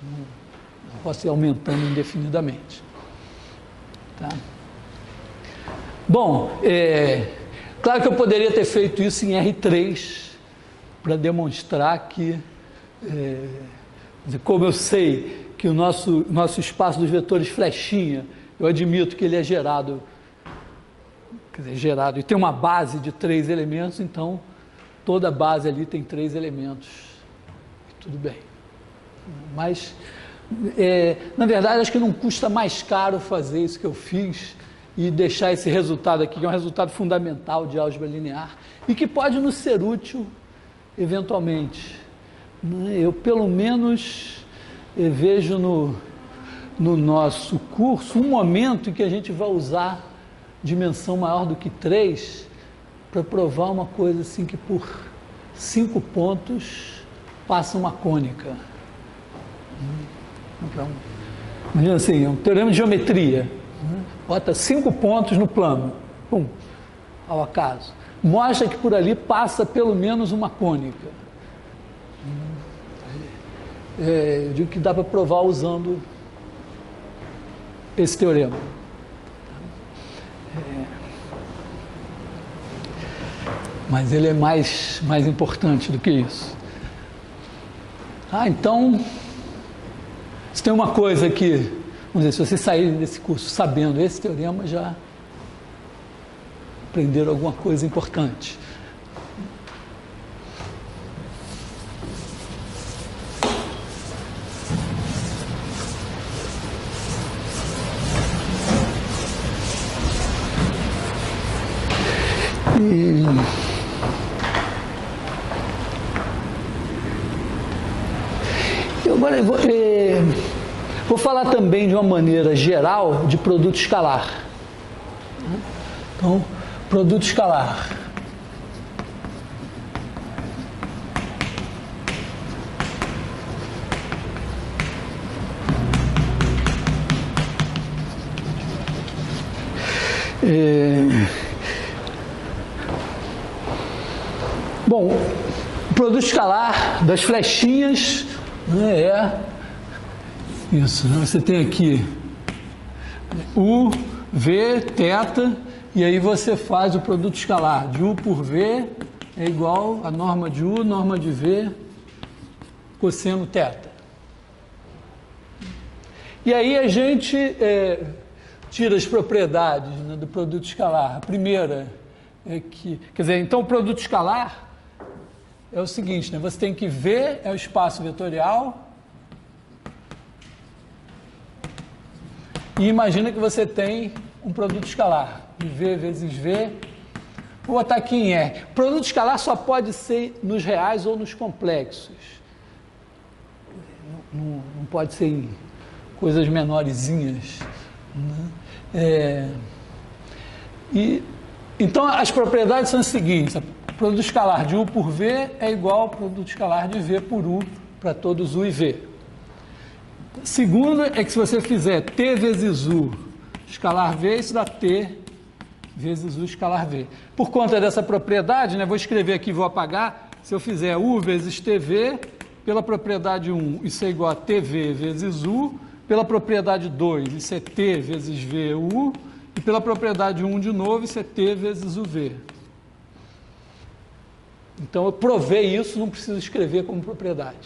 Não posso ir aumentando indefinidamente. Tá? Bom, claro que eu poderia ter feito isso em R3 para demonstrar que, como eu sei que o nosso espaço dos vetores flechinha, eu admito que ele é gerado, e tem uma base de 3 elementos, então toda base ali tem 3 elementos, e tudo bem. Mas, na verdade, acho que não custa mais caro fazer isso que eu fiz e deixar esse resultado aqui, que é um resultado fundamental de álgebra linear e que pode nos ser útil eventualmente. Eu, pelo menos, vejo no nosso curso um momento em que a gente vai usar dimensão maior do que 3 para provar uma coisa assim que por 5 pontos passa uma cônica. Imagina assim, é um teorema de geometria. Bota 5 pontos no plano, pum, ao acaso. Mostra que por ali passa pelo menos uma cônica. Eu digo que dá para provar usando esse teorema. Mas ele é mais importante do que isso. Então, se tem uma coisa que, vamos dizer, se você sair desse curso sabendo esse teorema, já aprenderam alguma coisa importante. Agora eu vou falar também de uma maneira geral de produto escalar. Então, produto escalar. Bom, o produto escalar das flechinhas, né, é isso, né? Você tem aqui U, V, θ, e aí você faz o produto escalar de U por V é igual a norma de U, norma de V, cosseno θ. E aí a gente tira as propriedades, né, do produto escalar. A primeira é que, quer dizer, então o produto escalar é o seguinte, né, você tem que V é o espaço vetorial e imagina que você tem um produto escalar de V vezes V. Vou botar aqui em R. Produto escalar só pode ser nos reais ou nos complexos. Não pode ser em coisas menorzinhas, né? Então, as propriedades são as seguintes. O produto escalar de U por V é igual ao produto escalar de V por U para todos U e V. Segundo é que se você fizer T vezes U escalar V, isso dá T vezes U escalar V. Por conta dessa propriedade, né, vou escrever aqui, vou apagar, se eu fizer U vezes TV, pela propriedade 1, isso é igual a TV vezes U, pela propriedade 2, isso é T vezes VU, e pela propriedade 1 de novo, isso é T vezes UV. Então, eu provei isso, não preciso escrever como propriedade.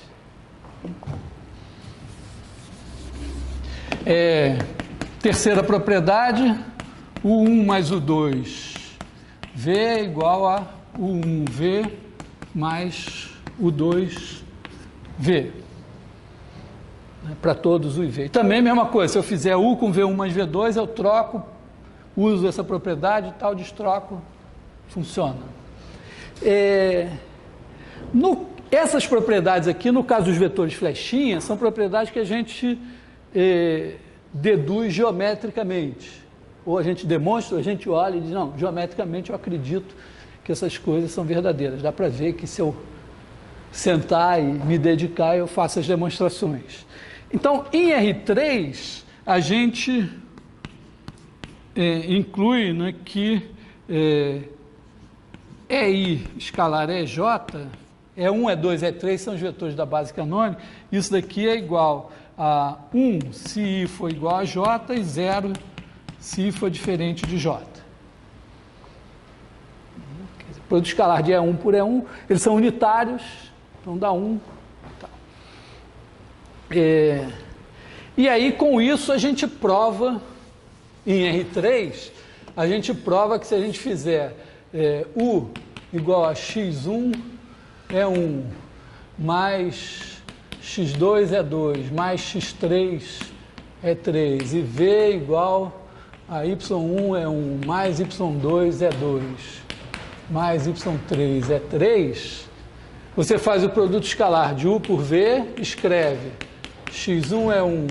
Terceira propriedade, U1 mais U2, V é igual a U1V mais U2V. né, para todos U e V. Também a mesma coisa, se eu fizer U com V1 mais V2, eu troco, uso essa propriedade e tal, destroco, funciona. Essas propriedades aqui, no caso dos vetores flechinha, são propriedades que a gente deduz geometricamente. Ou a gente demonstra, ou a gente olha e diz, não, geometricamente eu acredito que essas coisas são verdadeiras. Dá para ver que se eu sentar e me dedicar, eu faço as demonstrações. Então, em R3, a gente inclui, né, que EI escalar EJ, E1, E2, E3 são os vetores da base canônica, isso daqui é igual a 1 se I for igual a J e 0 se I for diferente de J. O produto escalar de E1 por E1, eles são unitários, então dá 1. Tá. E aí, com isso, a gente prova, em R3, a gente prova que se a gente fizer U igual a x1 é 1, mais x2 é 2, mais x3 é 3, e V igual a y1 é 1, mais y2 é 2, mais y3 é 3, você faz o produto escalar de U por V, escreve x1 é 1,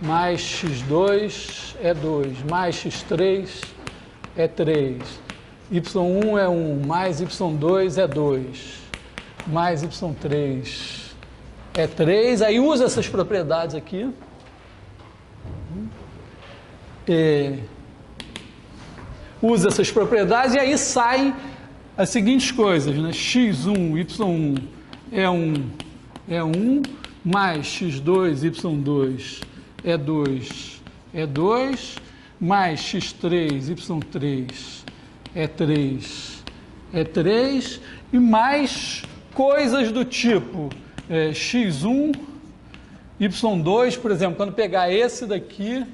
mais x2 é 2, mais x3 é 3, y1 é 1, mais y2 é 2, mais y3 é 3, aí usa essas propriedades aqui, usa essas propriedades e aí saem as seguintes coisas, né? x1, y1 é 1, mais x2, y2 é 2, mais x3, y3 é 3, e mais coisas do tipo x1, y2, por exemplo, quando pegar esse daqui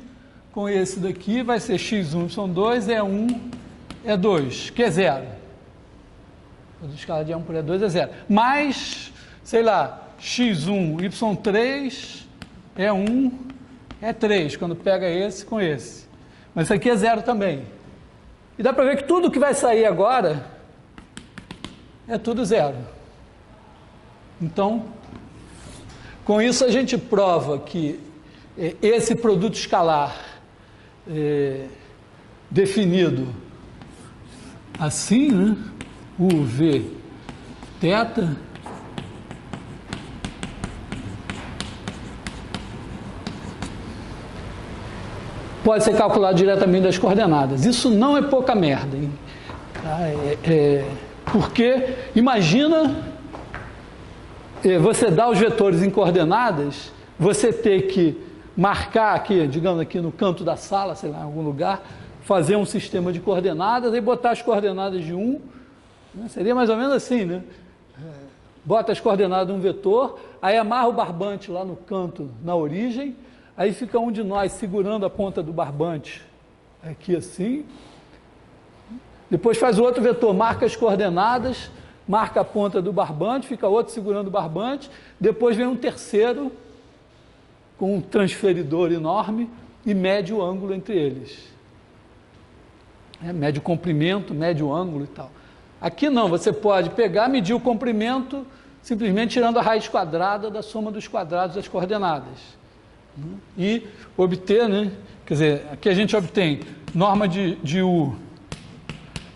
com esse daqui, vai ser x1, y2 é 1, é 2, que é 0. A escala de 1 por E2 é 0. Mais, sei lá, x1, y3 é 1, é 3, quando pega esse com esse. Mas isso aqui é 0 também. E dá para ver que tudo que vai sair agora é tudo 0. Então, com isso a gente prova que esse produto escalar definido assim, né? U, V, θ, pode ser calculado diretamente das coordenadas. Isso não é pouca merda, hein? Porque, imagina você dar os vetores em coordenadas, você ter que marcar aqui, digamos aqui no canto da sala, sei lá, em algum lugar, fazer um sistema de coordenadas e botar as coordenadas de um, né? Seria mais ou menos assim, né? Bota as coordenadas de um vetor, aí amarra o barbante lá no canto, na origem, aí fica um de nós segurando a ponta do barbante aqui assim, depois faz o outro vetor, marca as coordenadas, marca a ponta do barbante, fica outro segurando o barbante, depois vem um terceiro com um transferidor enorme e mede o ângulo entre eles. Mede o comprimento, mede o ângulo e tal. Aqui não, você pode pegar, medir o comprimento, simplesmente tirando a raiz quadrada da soma dos quadrados das coordenadas. E obter, né? Quer dizer, aqui a gente obtém norma de U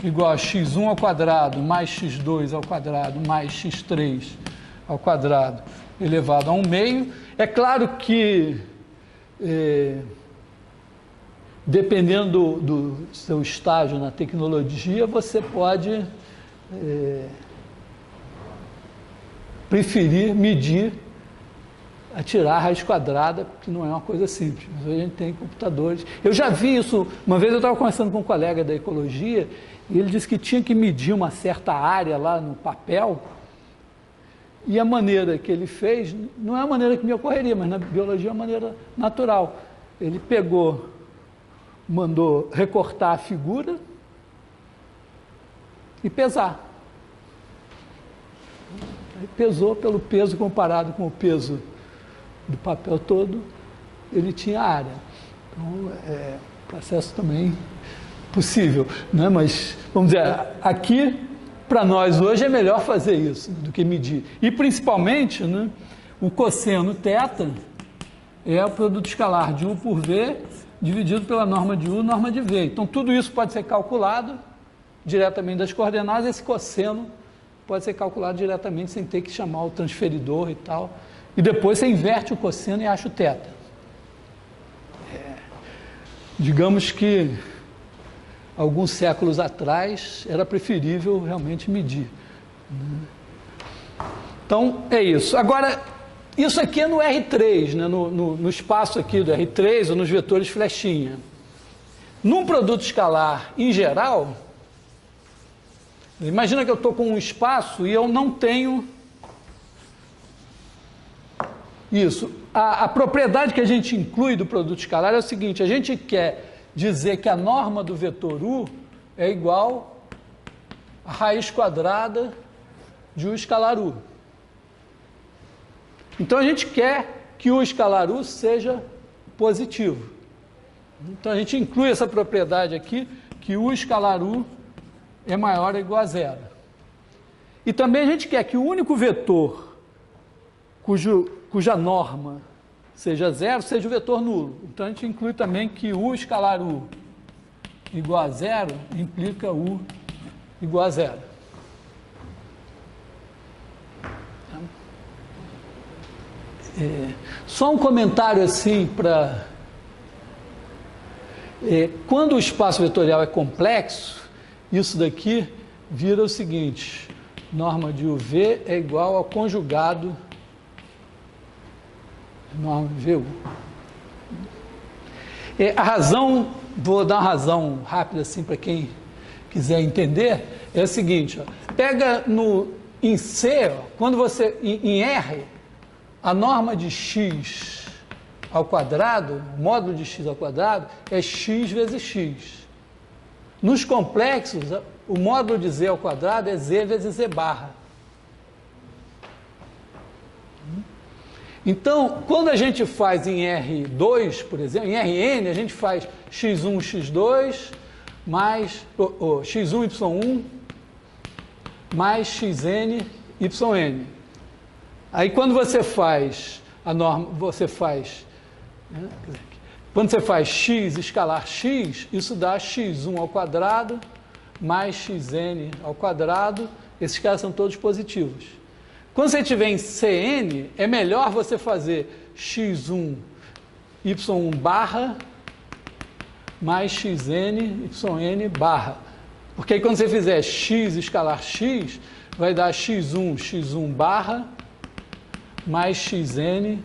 igual a x1 ao quadrado, mais x2 ao quadrado, mais x3 ao quadrado, elevado a 1/2. É claro que, dependendo do seu estágio na tecnologia, você pode preferir medir, tirar a raiz quadrada, que não é uma coisa simples. Mas hoje a gente tem computadores. Eu já vi isso, uma vez eu estava conversando com um colega da ecologia, e ele disse que tinha que medir uma certa área lá no papel, e a maneira que ele fez, não é a maneira que me ocorreria, mas na biologia é uma maneira natural. Ele pegou, mandou recortar a figura e pesar. Aí pesou pelo peso comparado com o peso do papel todo, ele tinha área. Então, processo também possível, né? Mas, vamos dizer, aqui, para nós hoje, é melhor fazer isso do que medir. E, principalmente, né, o cosseno θ é o produto escalar de U por V dividido pela norma de U, norma de V. Então, tudo isso pode ser calculado diretamente das coordenadas, esse cosseno pode ser calculado diretamente sem ter que chamar o transferidor e tal. E depois você inverte o cosseno e acha o θ. Digamos que alguns séculos atrás era preferível realmente medir. Então, é isso. Agora, isso aqui é no R3, né? no espaço aqui do R3 ou nos vetores flechinha. Num produto escalar em geral, imagina que eu estou com um espaço e eu não tenho isso. A propriedade que a gente inclui do produto escalar é o seguinte: a gente quer dizer que a norma do vetor U é igual a raiz quadrada de U escalar U. Então a gente quer que U escalar U seja positivo. Então a gente inclui essa propriedade aqui, que U escalar U é maior ou igual a zero. E também a gente quer que o único vetor cuja norma seja zero, seja o vetor nulo. Então a gente inclui também que U escalar U igual a zero implica U igual a zero. Só um comentário assim para... quando o espaço vetorial é complexo, isso daqui vira o seguinte: norma de UV é igual ao conjugado norma de VU. A razão, vou dar uma razão rápida assim para quem quiser entender, é a seguinte: ó, pega em C, ó, quando você, em R, a norma de x ao quadrado, o módulo de x ao quadrado, é x vezes x. Nos complexos, o módulo de z ao quadrado é z vezes z barra. Então, quando a gente faz em R2, por exemplo, em Rn, a gente faz x1, x2, mais x1, y1, mais xn, yn. Aí, quando você faz a norma, quando você faz x escalar x, isso dá x1 ao quadrado mais xn ao quadrado. Esses caras são todos positivos. Quando você estiver em Cn, é melhor você fazer x1 y1 barra mais xn yn barra. Porque aí quando você fizer x escalar x, vai dar x1 barra mais xn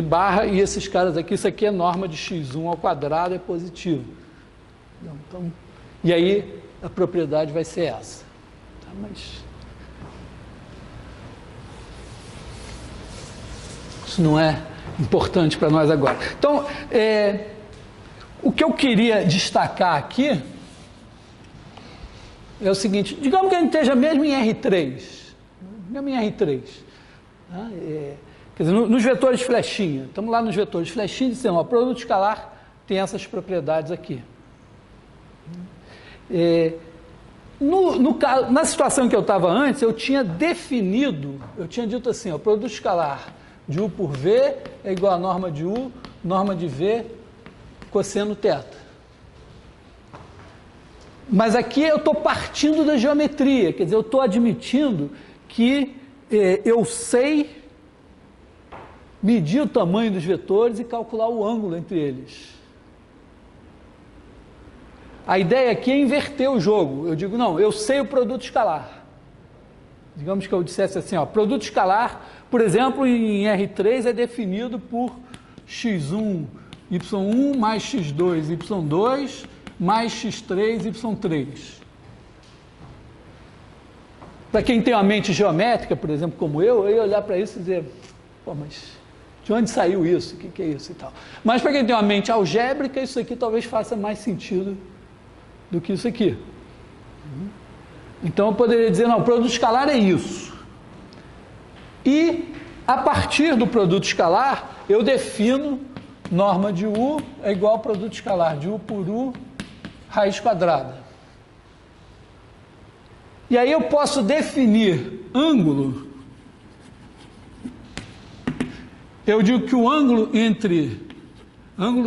barra, e esses caras aqui, isso aqui é norma de x1 ao quadrado, é positivo. Então, e aí a propriedade vai ser essa. Tá, mas isso não é importante para nós agora. Então, o que eu queria destacar aqui é o seguinte: digamos que a gente esteja mesmo em R3. Tá? Quer dizer, nos vetores flechinha. Estamos lá nos vetores flechinha e dizemos: o produto escalar tem essas propriedades aqui. Na situação que eu estava antes, eu tinha dito assim: o produto escalar de U por V é igual a norma de U, norma de V, cosseno θ. Mas aqui eu estou partindo da geometria, quer dizer, eu estou admitindo que eu sei medir o tamanho dos vetores e calcular o ângulo entre eles. A ideia aqui é inverter o jogo. Eu digo: não, eu sei o produto escalar. Digamos que eu dissesse assim, ó, produto escalar, por exemplo, em R3 é definido por x1, y1 mais x2, y2 mais x3, y3. Para quem tem uma mente geométrica, por exemplo, como eu ia olhar para isso e dizer: pô, mas de onde saiu isso? O que é isso e tal? Mas para quem tem uma mente algébrica, isso aqui talvez faça mais sentido do que isso aqui. Então eu poderia dizer: não, o produto escalar é isso. E A partir do produto escalar, eu defino norma de U é igual ao produto escalar de U por U, raiz quadrada. E aí eu posso definir ângulo. Eu digo que o ângulo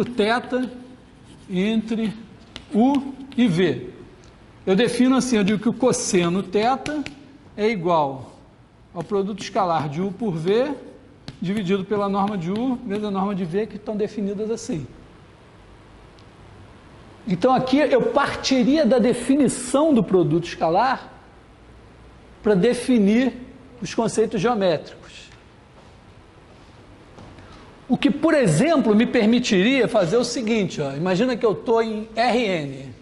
θ entre U e V. Eu defino assim, eu digo que o cosseno θ é igual ao produto escalar de U por V, dividido pela norma de U, vezes a norma de V, que estão definidas assim. Então aqui eu partiria da definição do produto escalar para definir os conceitos geométricos. O que, por exemplo, me permitiria fazer o seguinte, ó, imagina que eu estou em Rn.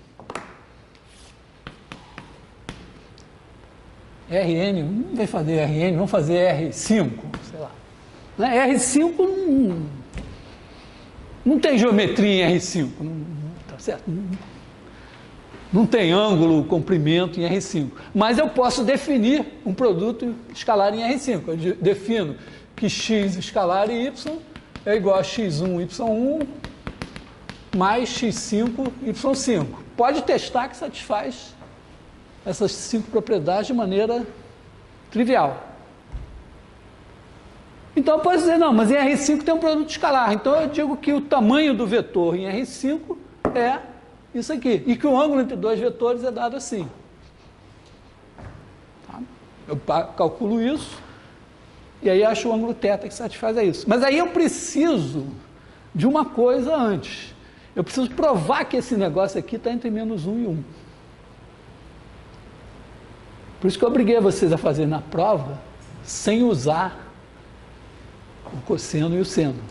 Rn, não vai fazer Rn, vamos fazer R5, sei lá. Né? R5 não tem geometria em R5, tá certo? Não tem ângulo, comprimento em R5. Mas eu posso definir um produto escalar em R5. Eu defino que x escalar e y é igual a x1, y1 mais x5, y5. Pode testar que satisfaz essas 5 propriedades de maneira trivial. Então eu posso dizer, não, mas em R5 tem um produto escalar. Então eu digo que o tamanho do vetor em R5 é isso aqui. E que o ângulo entre dois vetores é dado assim. Tá? Eu calculo isso e aí acho o ângulo θ que satisfaz isso. Mas aí eu preciso de uma coisa antes. Eu preciso provar que esse negócio aqui está entre menos 1 e 1. Por isso que eu obriguei vocês a fazer na prova sem usar o cosseno e o seno.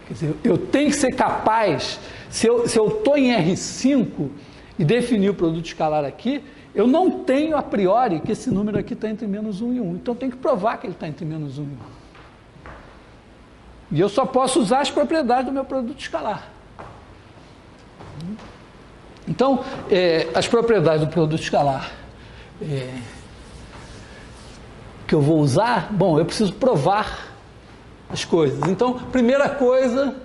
Quer dizer, eu tenho que ser capaz, se eu estou em R5 e definir o produto escalar aqui, eu não tenho a priori que esse número aqui está entre menos 1 e 1. Então eu tenho que provar que ele está entre menos 1 e 1. E eu só posso usar as propriedades do meu produto escalar. Então, as propriedades do produto escalar que eu vou usar, bom, eu preciso provar as coisas. Então, primeira coisa,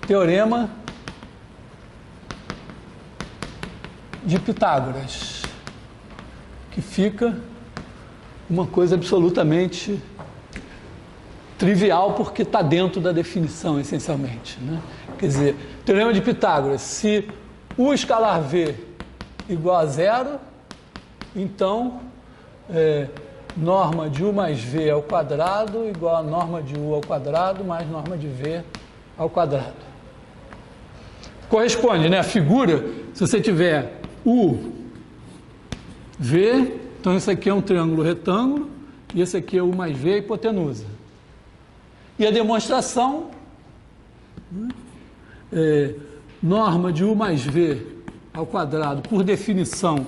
teorema de Pitágoras, que fica uma coisa absolutamente trivial, porque está dentro da definição, essencialmente. Né? Quer dizer, teorema de Pitágoras, se U escalar V igual a zero, então norma de U mais V ao quadrado igual a norma de U ao quadrado mais norma de V ao quadrado. Corresponde, né? A figura, se você tiver U, V, então esse aqui é um triângulo retângulo, e esse aqui é U mais V, a hipotenusa. E a demonstração, norma de U mais V ao quadrado, por definição,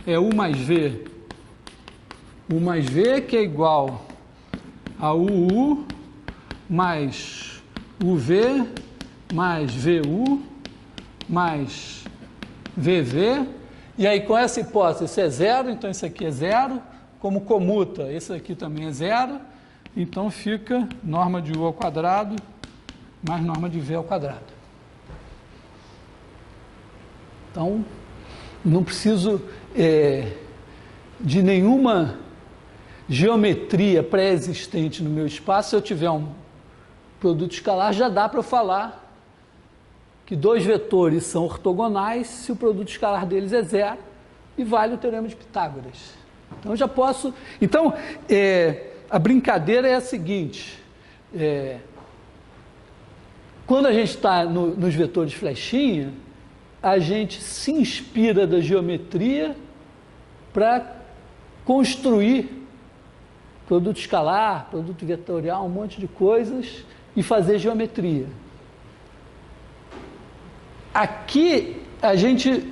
é U mais V que é igual a UU mais UV mais VU mais VV, e aí com essa hipótese isso é zero, então isso aqui é zero, como comuta, esse aqui também é zero, então fica norma de U ao quadrado mais norma de V ao quadrado. Então, não preciso de nenhuma geometria pré-existente no meu espaço. Se eu tiver um produto escalar, já dá para eu falar que dois vetores são ortogonais se o produto escalar deles é zero e vale o teorema de Pitágoras. Então, eu já posso... Então, a brincadeira é a seguinte... quando a gente está nos vetores flechinha, a gente se inspira da geometria para construir produto escalar, produto vetorial, um monte de coisas e fazer geometria. Aqui a gente,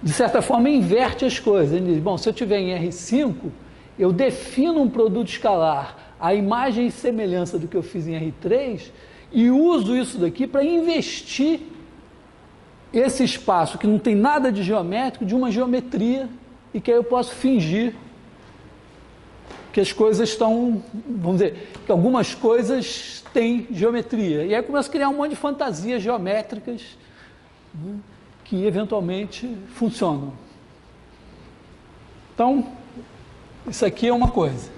de certa forma, inverte as coisas. A gente diz, bom, se eu tiver em R5, eu defino um produto escalar, a imagem e semelhança do que eu fiz em R3, e uso isso daqui para investir esse espaço que não tem nada de geométrico, de uma geometria, e que aí eu posso fingir que as coisas estão, vamos dizer, que algumas coisas têm geometria. E aí começa a criar um monte de fantasias geométricas, né, que eventualmente funcionam. Então, isso aqui é uma coisa.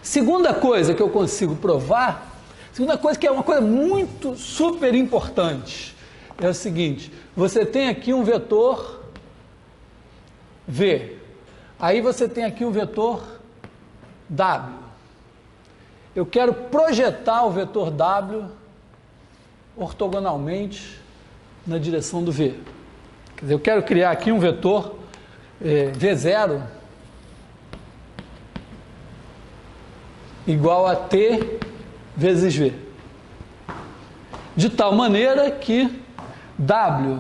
Segunda coisa que eu consigo provar, segunda coisa que é uma coisa muito super importante, é o seguinte: você tem aqui um vetor V, aí você tem aqui um vetor W. Eu quero projetar o vetor W ortogonalmente na direção do V. Quer dizer, eu quero criar aqui um vetor V0 igual a T vezes V, de tal maneira que W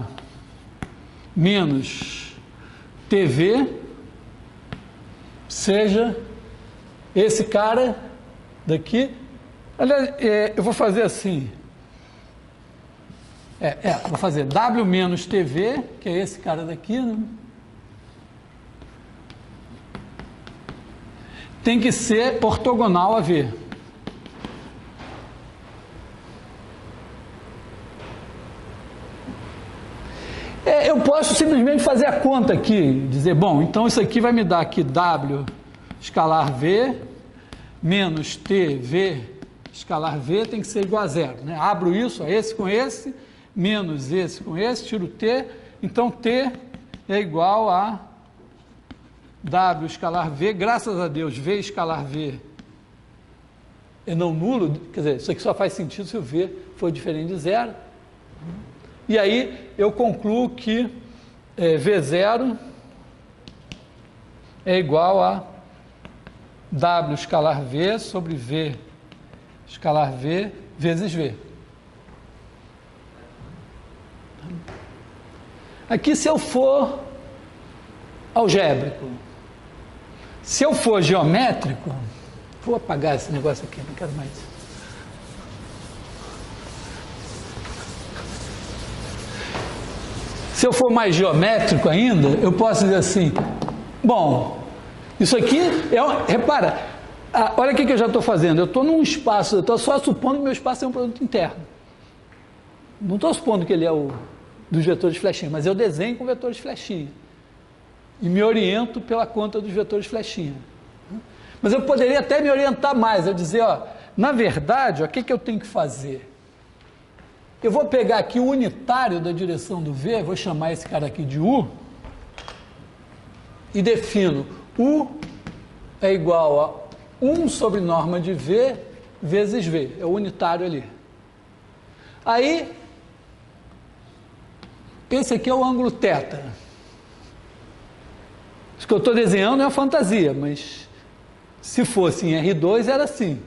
menos TV seja esse cara daqui. Aliás, eu vou fazer assim, vou fazer W menos TV, que é esse cara daqui, né? Tem que ser ortogonal a V. Eu posso simplesmente fazer a conta aqui, dizer, bom, então isso aqui vai me dar aqui W escalar V menos TV escalar V tem que ser igual a zero, né? Abro isso, esse com esse, menos esse com esse, tiro T, então T é igual a W escalar V, graças a Deus, V escalar V é não nulo, quer dizer, isso aqui só faz sentido se o V for diferente de zero. E aí eu concluo que V0 é igual a W escalar V sobre V escalar V vezes V. Aqui, se eu for algébrico, se eu for geométrico, vou apagar esse negócio aqui, não quero mais. Se eu for mais geométrico ainda, eu posso dizer assim, bom, isso aqui repara, olha o que eu já estou fazendo, eu estou num espaço, eu estou só supondo que meu espaço é um produto interno. Não estou supondo que ele é dos vetores de flechinha, mas eu desenho com vetores de flechinha. E me oriento pela conta dos vetores de flechinha. Mas eu poderia até me orientar mais, eu dizer, na verdade, o que eu tenho que fazer? Eu vou pegar aqui o unitário da direção do V, vou chamar esse cara aqui de U, e defino U é igual a 1 sobre norma de V vezes V, é o unitário ali. Aí, esse aqui é o ângulo θ. Isso que eu estou desenhando é uma fantasia, mas se fosse em R2 era assim.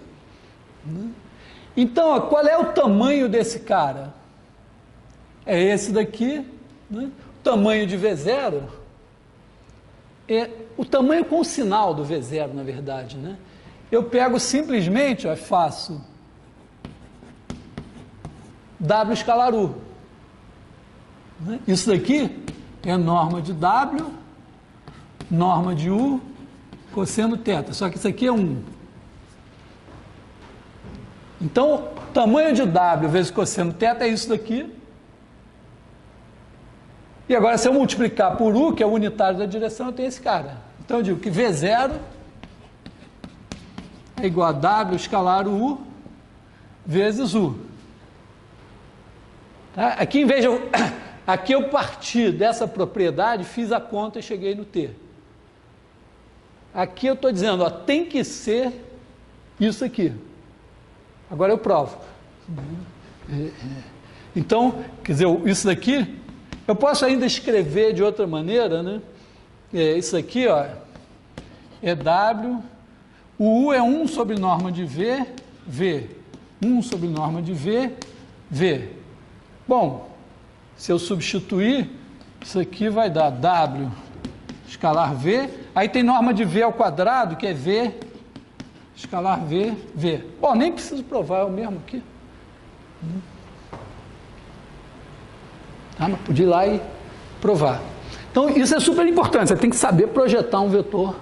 Então, qual é o tamanho desse cara? É esse daqui, né? O tamanho de V0 é o tamanho com sinal do V0, na verdade, né? Eu pego simplesmente, faço W escalar U. Né? Isso daqui é norma de W, norma de U, cosseno θ. Só que isso aqui é 1. Então, tamanho de W vezes cosseno θ é isso daqui. E agora, se eu multiplicar por U, que é o unitário da direção, eu tenho esse cara. Então, eu digo que V0 é igual a W escalar U vezes U. Tá? Aqui, em vez de aqui eu parti dessa propriedade, fiz a conta e cheguei no T. Aqui eu estou dizendo, tem que ser isso aqui. Agora eu provo. Então, quer dizer, isso daqui, eu posso ainda escrever de outra maneira, né? Isso aqui, é W, o U é 1 sobre norma de V, V. 1 sobre norma de V, V. Bom, se eu substituir, isso aqui vai dar W escalar V, aí tem norma de V ao quadrado, que é V escalar V, V. Bom, nem preciso provar, é o mesmo aqui. Mas podia ir lá e provar. Então, isso é super importante, você tem que saber projetar um vetor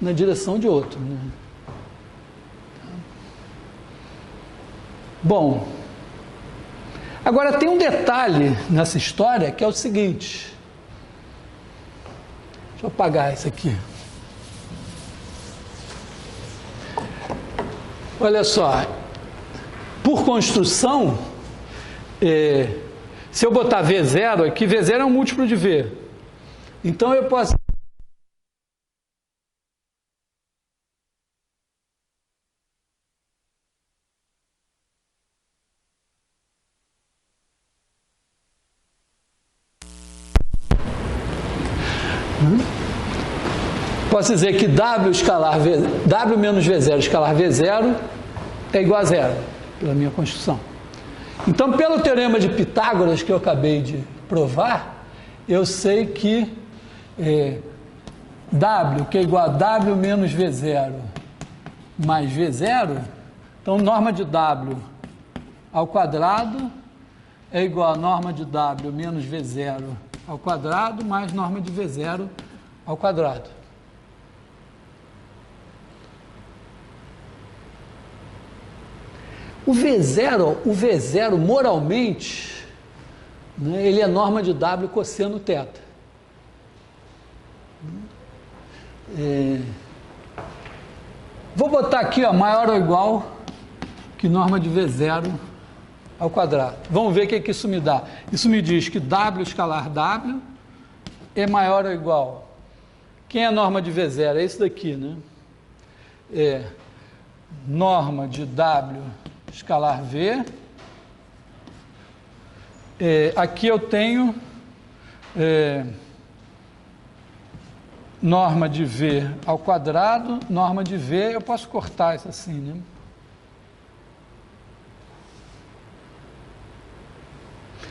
na direção de outro, né? Bom, agora tem um detalhe nessa história que é o seguinte. Deixa eu apagar isso aqui. Olha só, por construção, se eu botar V0 aqui, V0 é um múltiplo de V. Então eu posso... Posso dizer que W menos V0 escalar V0 é igual a zero, pela minha construção. Então, pelo teorema de Pitágoras que eu acabei de provar, eu sei que W, que é igual a W menos V0 mais V0, então norma de W ao quadrado é igual a norma de W menos V0 ao quadrado mais norma de V0 ao quadrado. O V0 moralmente, né, ele é norma de W cosseno θ. Vou botar aqui, ó, maior ou igual que norma de V0 ao quadrado. Vamos ver o que isso me dá. Isso me diz que W escalar W é maior ou igual. Quem é a norma de V0? É isso daqui, né? Norma de W escalar V. Aqui eu tenho norma de V ao quadrado, norma de V, eu posso cortar isso assim, né?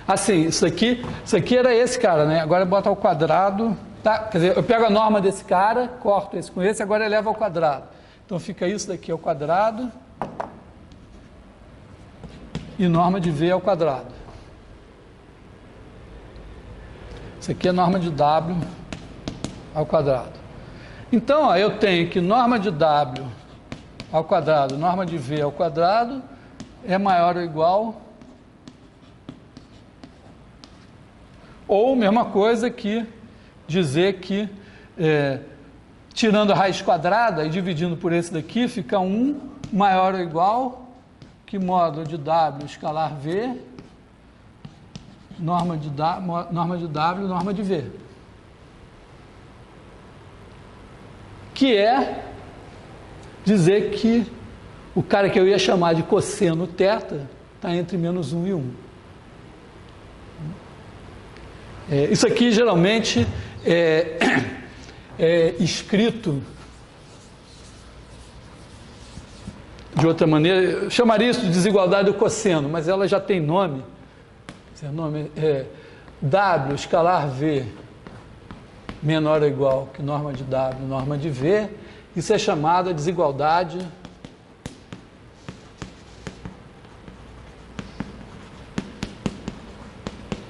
Assim, isso aqui era esse cara, né? Agora bota ao quadrado, tá? Quer dizer, eu pego a norma desse cara, corto esse com esse, agora elevo ao quadrado. Então fica isso daqui ao quadrado e norma de V ao quadrado. Isso aqui é norma de W ao quadrado. Então, ó, eu tenho que norma de W ao quadrado, norma de V ao quadrado é maior ou igual, ou mesma coisa que dizer que tirando a raiz quadrada e dividindo por esse daqui, fica 1 maior ou igual que módulo de W escalar V, norma de W, norma de V. Que é dizer que o cara que eu ia chamar de cosseno θ está entre menos 1 e 1. Isso aqui geralmente é escrito de outra maneira, eu chamaria isso de desigualdade do cosseno, mas ela já tem nome. Seu nome é W escalar V menor ou igual que norma de W, norma de V. Isso é chamada desigualdade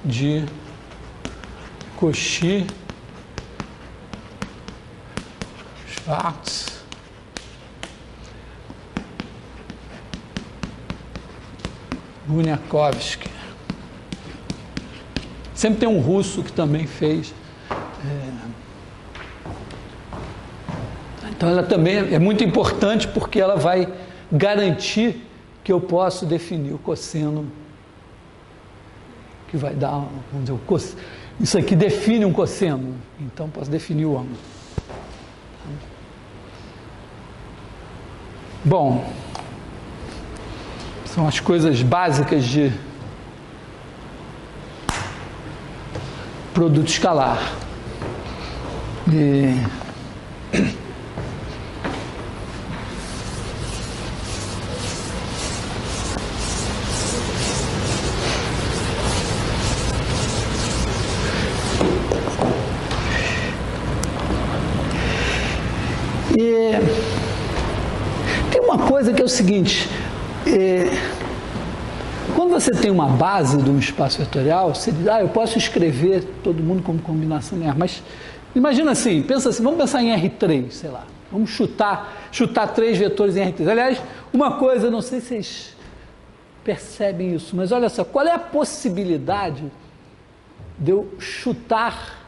de Cauchy-Schwarz Bunyakovsky. Sempre tem um russo que também fez. Então ela também é muito importante porque ela vai garantir que eu posso definir o cosseno que vai dar, vamos dizer, isso aqui define um cosseno, então posso definir o ângulo. Bom, são as coisas básicas de produto escalar. Tem uma coisa que é o seguinte, quando você tem uma base de um espaço vetorial, você diz, eu posso escrever todo mundo como combinação linear, mas imagina assim, pensa assim, vamos pensar em R3, sei lá, vamos chutar 3 vetores em R3. Aliás, uma coisa, não sei se vocês percebem isso, mas olha só, qual é a possibilidade de eu chutar,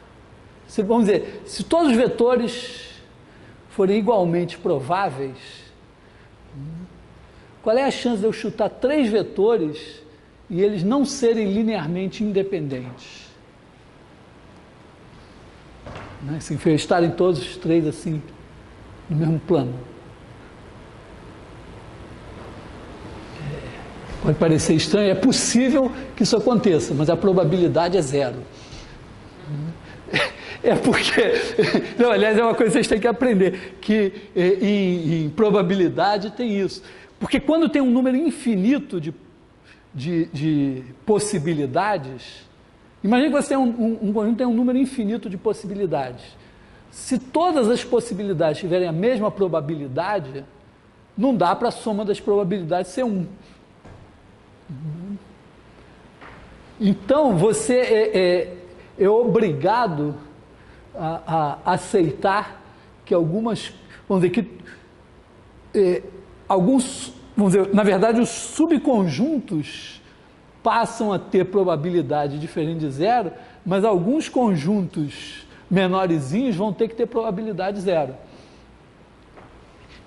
vamos dizer, se todos os vetores forem igualmente prováveis, qual é a chance de eu chutar 3 vetores e eles não serem linearmente independentes? Assim, estarem todos os 3 assim, no mesmo plano. Pode parecer estranho, é possível que isso aconteça, mas a probabilidade é 0. É porque, não, aliás, é uma coisa que vocês têm que aprender, que em probabilidade tem isso. Porque quando tem um número infinito de possibilidades, imagine que você tem um conjunto tem um número infinito de possibilidades. Se todas as possibilidades tiverem a mesma probabilidade, não dá para a soma das probabilidades ser 1. Então, você é obrigado a aceitar que algumas, vamos dizer, na verdade, os subconjuntos passam a ter probabilidade diferente de 0, mas alguns conjuntos menorzinhos vão ter que ter probabilidade 0.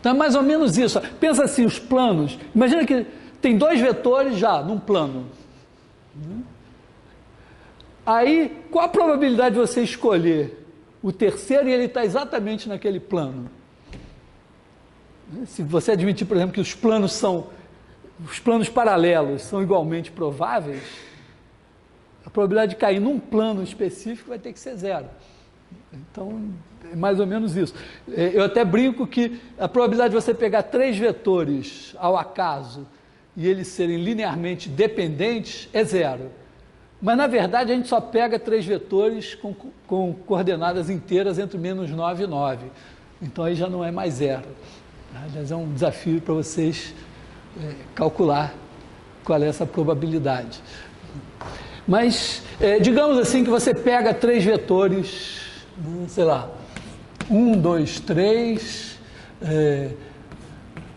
Então é mais ou menos isso. Pensa assim, os planos. Imagina que tem 2 vetores já num plano. Aí, qual a probabilidade de você escolher o terceiro e ele está exatamente naquele plano? Se você admitir, por exemplo, que os planos paralelos são igualmente prováveis, a probabilidade de cair num plano específico vai ter que ser 0. Então, é mais ou menos isso. Eu até brinco que a probabilidade de você pegar 3 vetores ao acaso e eles serem linearmente dependentes é 0. Mas, na verdade, a gente só pega 3 vetores com coordenadas inteiras entre -9 e 9. Então, aí já não é mais 0. Aliás, é um desafio para vocês calcular qual é essa probabilidade. Mas, digamos assim que você pega 3 vetores, sei lá, 1, 2, 3,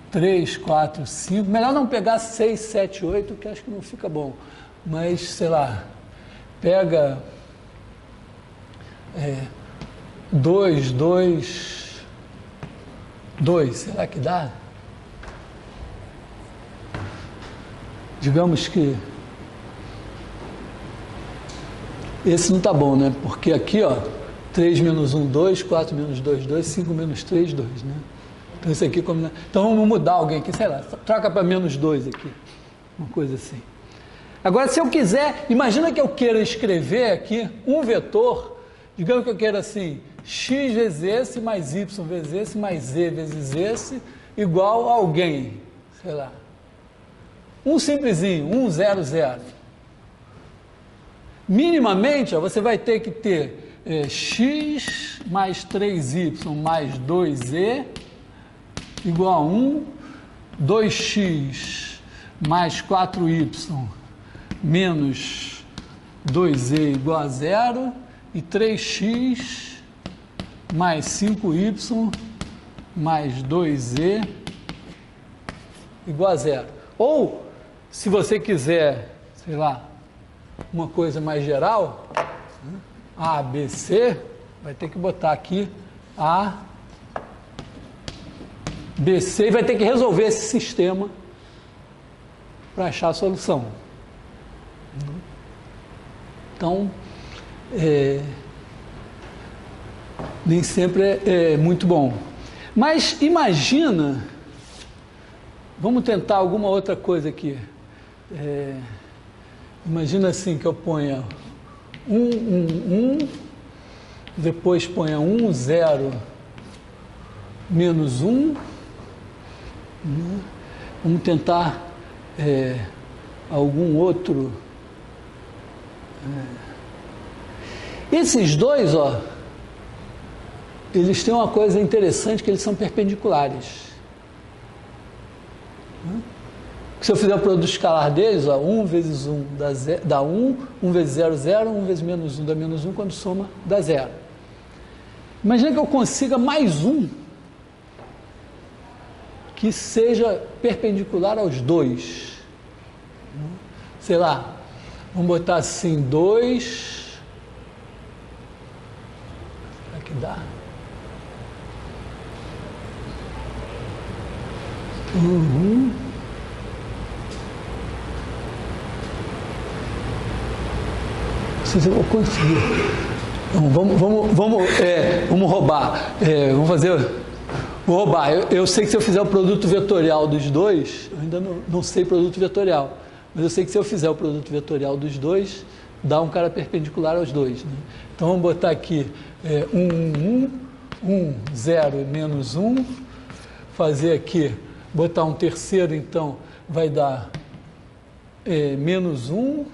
3, 4, 5, melhor não pegar 6, 7, 8, que acho que não fica bom, mas, sei lá, pega 2, 2, 2, será que dá? Digamos que esse não está bom, né? Porque aqui, ó, 3 menos 1, 2, 4 menos 2, 2, 5 menos 3, 2, né? Então, isso aqui combina. Então, vamos mudar alguém aqui, sei lá, troca para -2 aqui, uma coisa assim. Agora, se eu quiser, imagina que eu queira escrever aqui um vetor, digamos que eu queira assim, x vezes esse, mais y vezes esse, mais z vezes esse, igual a alguém, sei lá. Um simplesinho, 1, 0, 0. Minimamente, ó, você vai ter que ter x mais 3y mais 2z igual a 1, 2x mais 4y menos 2z igual a 0 e 3x mais 5y mais 2z igual a 0. Ou, se você quiser, sei lá, uma coisa mais geral, A, B, C, vai ter que botar aqui A, B, C, e vai ter que resolver esse sistema para achar a solução. Então, nem sempre é muito bom. Mas imagina, vamos tentar alguma outra coisa aqui. Imagina assim que eu ponha 1, 1, 1, depois ponha 1, 0, menos 1. Vamos tentar algum outro. Esses dois, ó, eles têm uma coisa interessante, que eles são perpendiculares. Se eu fizer o produto escalar deles, ó, 1 vezes 1 dá 1, 1 vezes 0, 0, 1 vezes menos 1 dá menos 1, quando soma dá 0. Imagina que eu consiga mais um que seja perpendicular aos dois. Sei lá, vamos botar assim, 2... Será que dá? Não sei se eu vou conseguir. Vamos roubar. Vamos fazer. Vou roubar. Eu sei que se eu fizer o produto vetorial dos dois, eu ainda não sei produto vetorial, mas eu sei que se eu fizer o produto vetorial dos dois, dá um cara perpendicular aos dois. Né? Então vamos botar aqui 1, 0 e menos 1. Fazer aqui, botar um terceiro, então vai dar menos 1.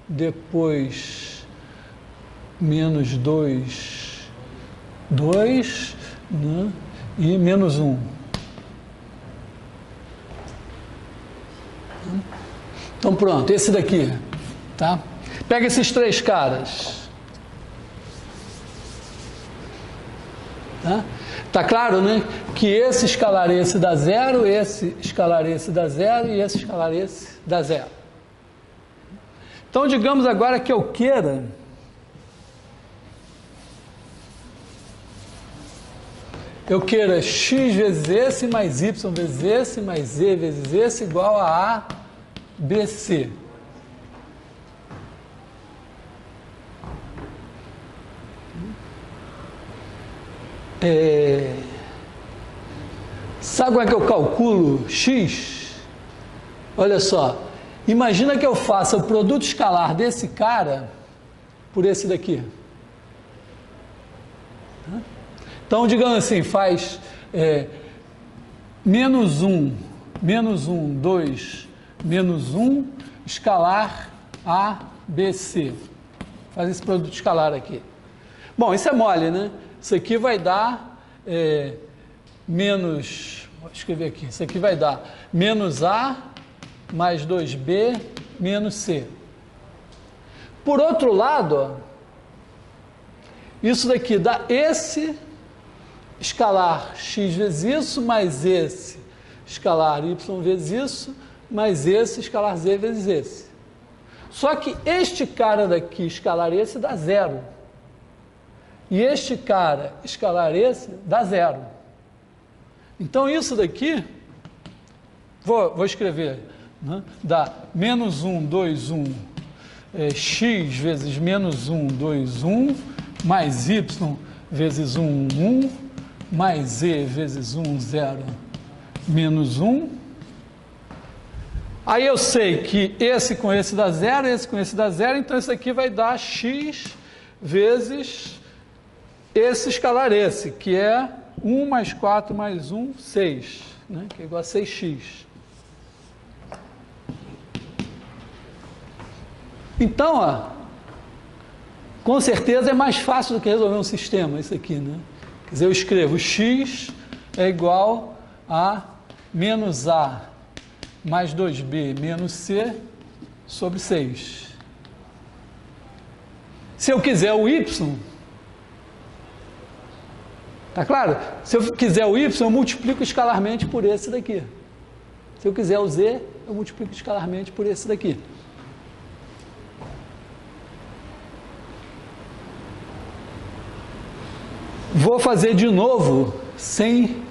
Depois menos 2, 2, né? E menos 1. Então pronto, esse daqui, tá? Pega esses três caras. Tá claro, né? Que esse escalar esse dá 0, esse escalar esse dá 0 e esse escalar esse dá 0. Então, digamos agora que eu queira x vezes esse mais y vezes esse mais z vezes esse igual a ABC. Sabe como é que eu calculo x? Olha só. Imagina que eu faça o produto escalar desse cara por esse daqui. Então, digamos assim, faz menos 1, 2, menos 1, escalar A, B, C. Faz esse produto escalar aqui. Bom, isso é mole, né? Isso aqui vai dar menos... Vou escrever aqui. Isso aqui vai dar menos A mais 2B menos C. Por outro lado, ó, isso daqui dá esse escalar x vezes isso, mais esse escalar y vezes isso, mais esse escalar z vezes esse. Só que este cara daqui, escalar esse, dá 0. E este cara, escalar esse, dá 0. Então, isso daqui, vou escrever, né? Dá menos 1, 2, 1, x vezes menos 1, 2, 1, mais y vezes 1, 1, mais z vezes 1, 0, menos 1. Aí eu sei que esse com esse dá 0, esse com esse dá 0, então isso aqui vai dar x vezes esse escalar esse, que é 1 mais 4 mais 1, 6, né? Que é igual a 6x. Então, ó, com certeza é mais fácil do que resolver um sistema, isso aqui, né? Quer dizer, eu escrevo x é igual a menos a mais 2b menos c sobre 6. Se eu quiser o y, tá claro? Se eu quiser o y, eu multiplico escalarmente por esse daqui. Se eu quiser o z, eu multiplico escalarmente por esse daqui. Vou fazer de novo sem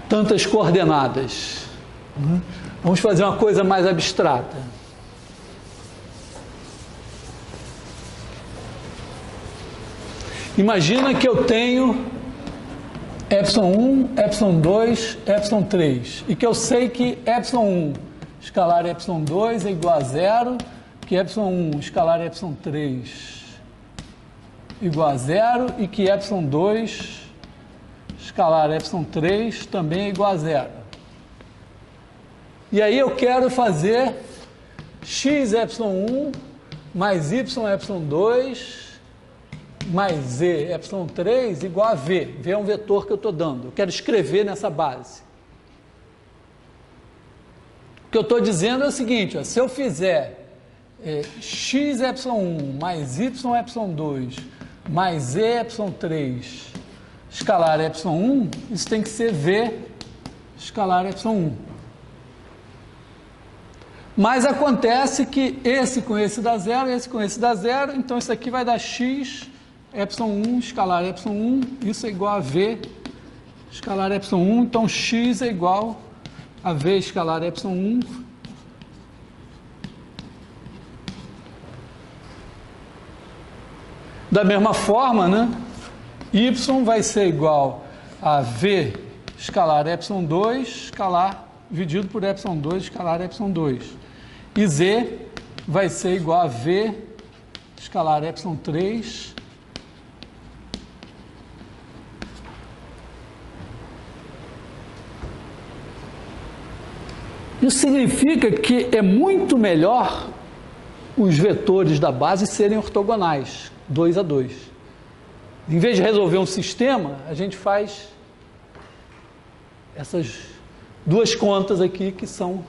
tantas coordenadas. Vamos fazer uma coisa mais abstrata. Imagina que eu tenho ε1, ε2, ε3 e que eu sei que ε1 escalar ε2 é igual a 0, que ε1 escalar ε3 igual a 0 e que ε2 escalar ε3 também é igual a 0. E aí eu quero fazer x ε1 mais y ε2 mais z ε3 igual a v. V é um vetor que eu estou dando. Eu quero escrever nessa base. que eu estou dizendo é o seguinte, ó, se eu fizer x ε1 mais y ε2 mais e ε3 escalar ε1, isso tem que ser v escalar ε1. Mas acontece que esse com esse dá zero, esse com esse dá zero, então isso aqui vai dar x ε1 escalar ε1, isso é igual a v escalar ε1, então x é igual a v escalar ε1 da mesma forma, né? Y vai ser igual a v escalar ε2 escalar dividido por ε2 escalar ε2 e z vai ser igual a v escalar ε3 Isso significa que é muito melhor os vetores da base serem ortogonais, 2 a 2. Em vez de resolver um sistema, a gente faz essas duas contas aqui que são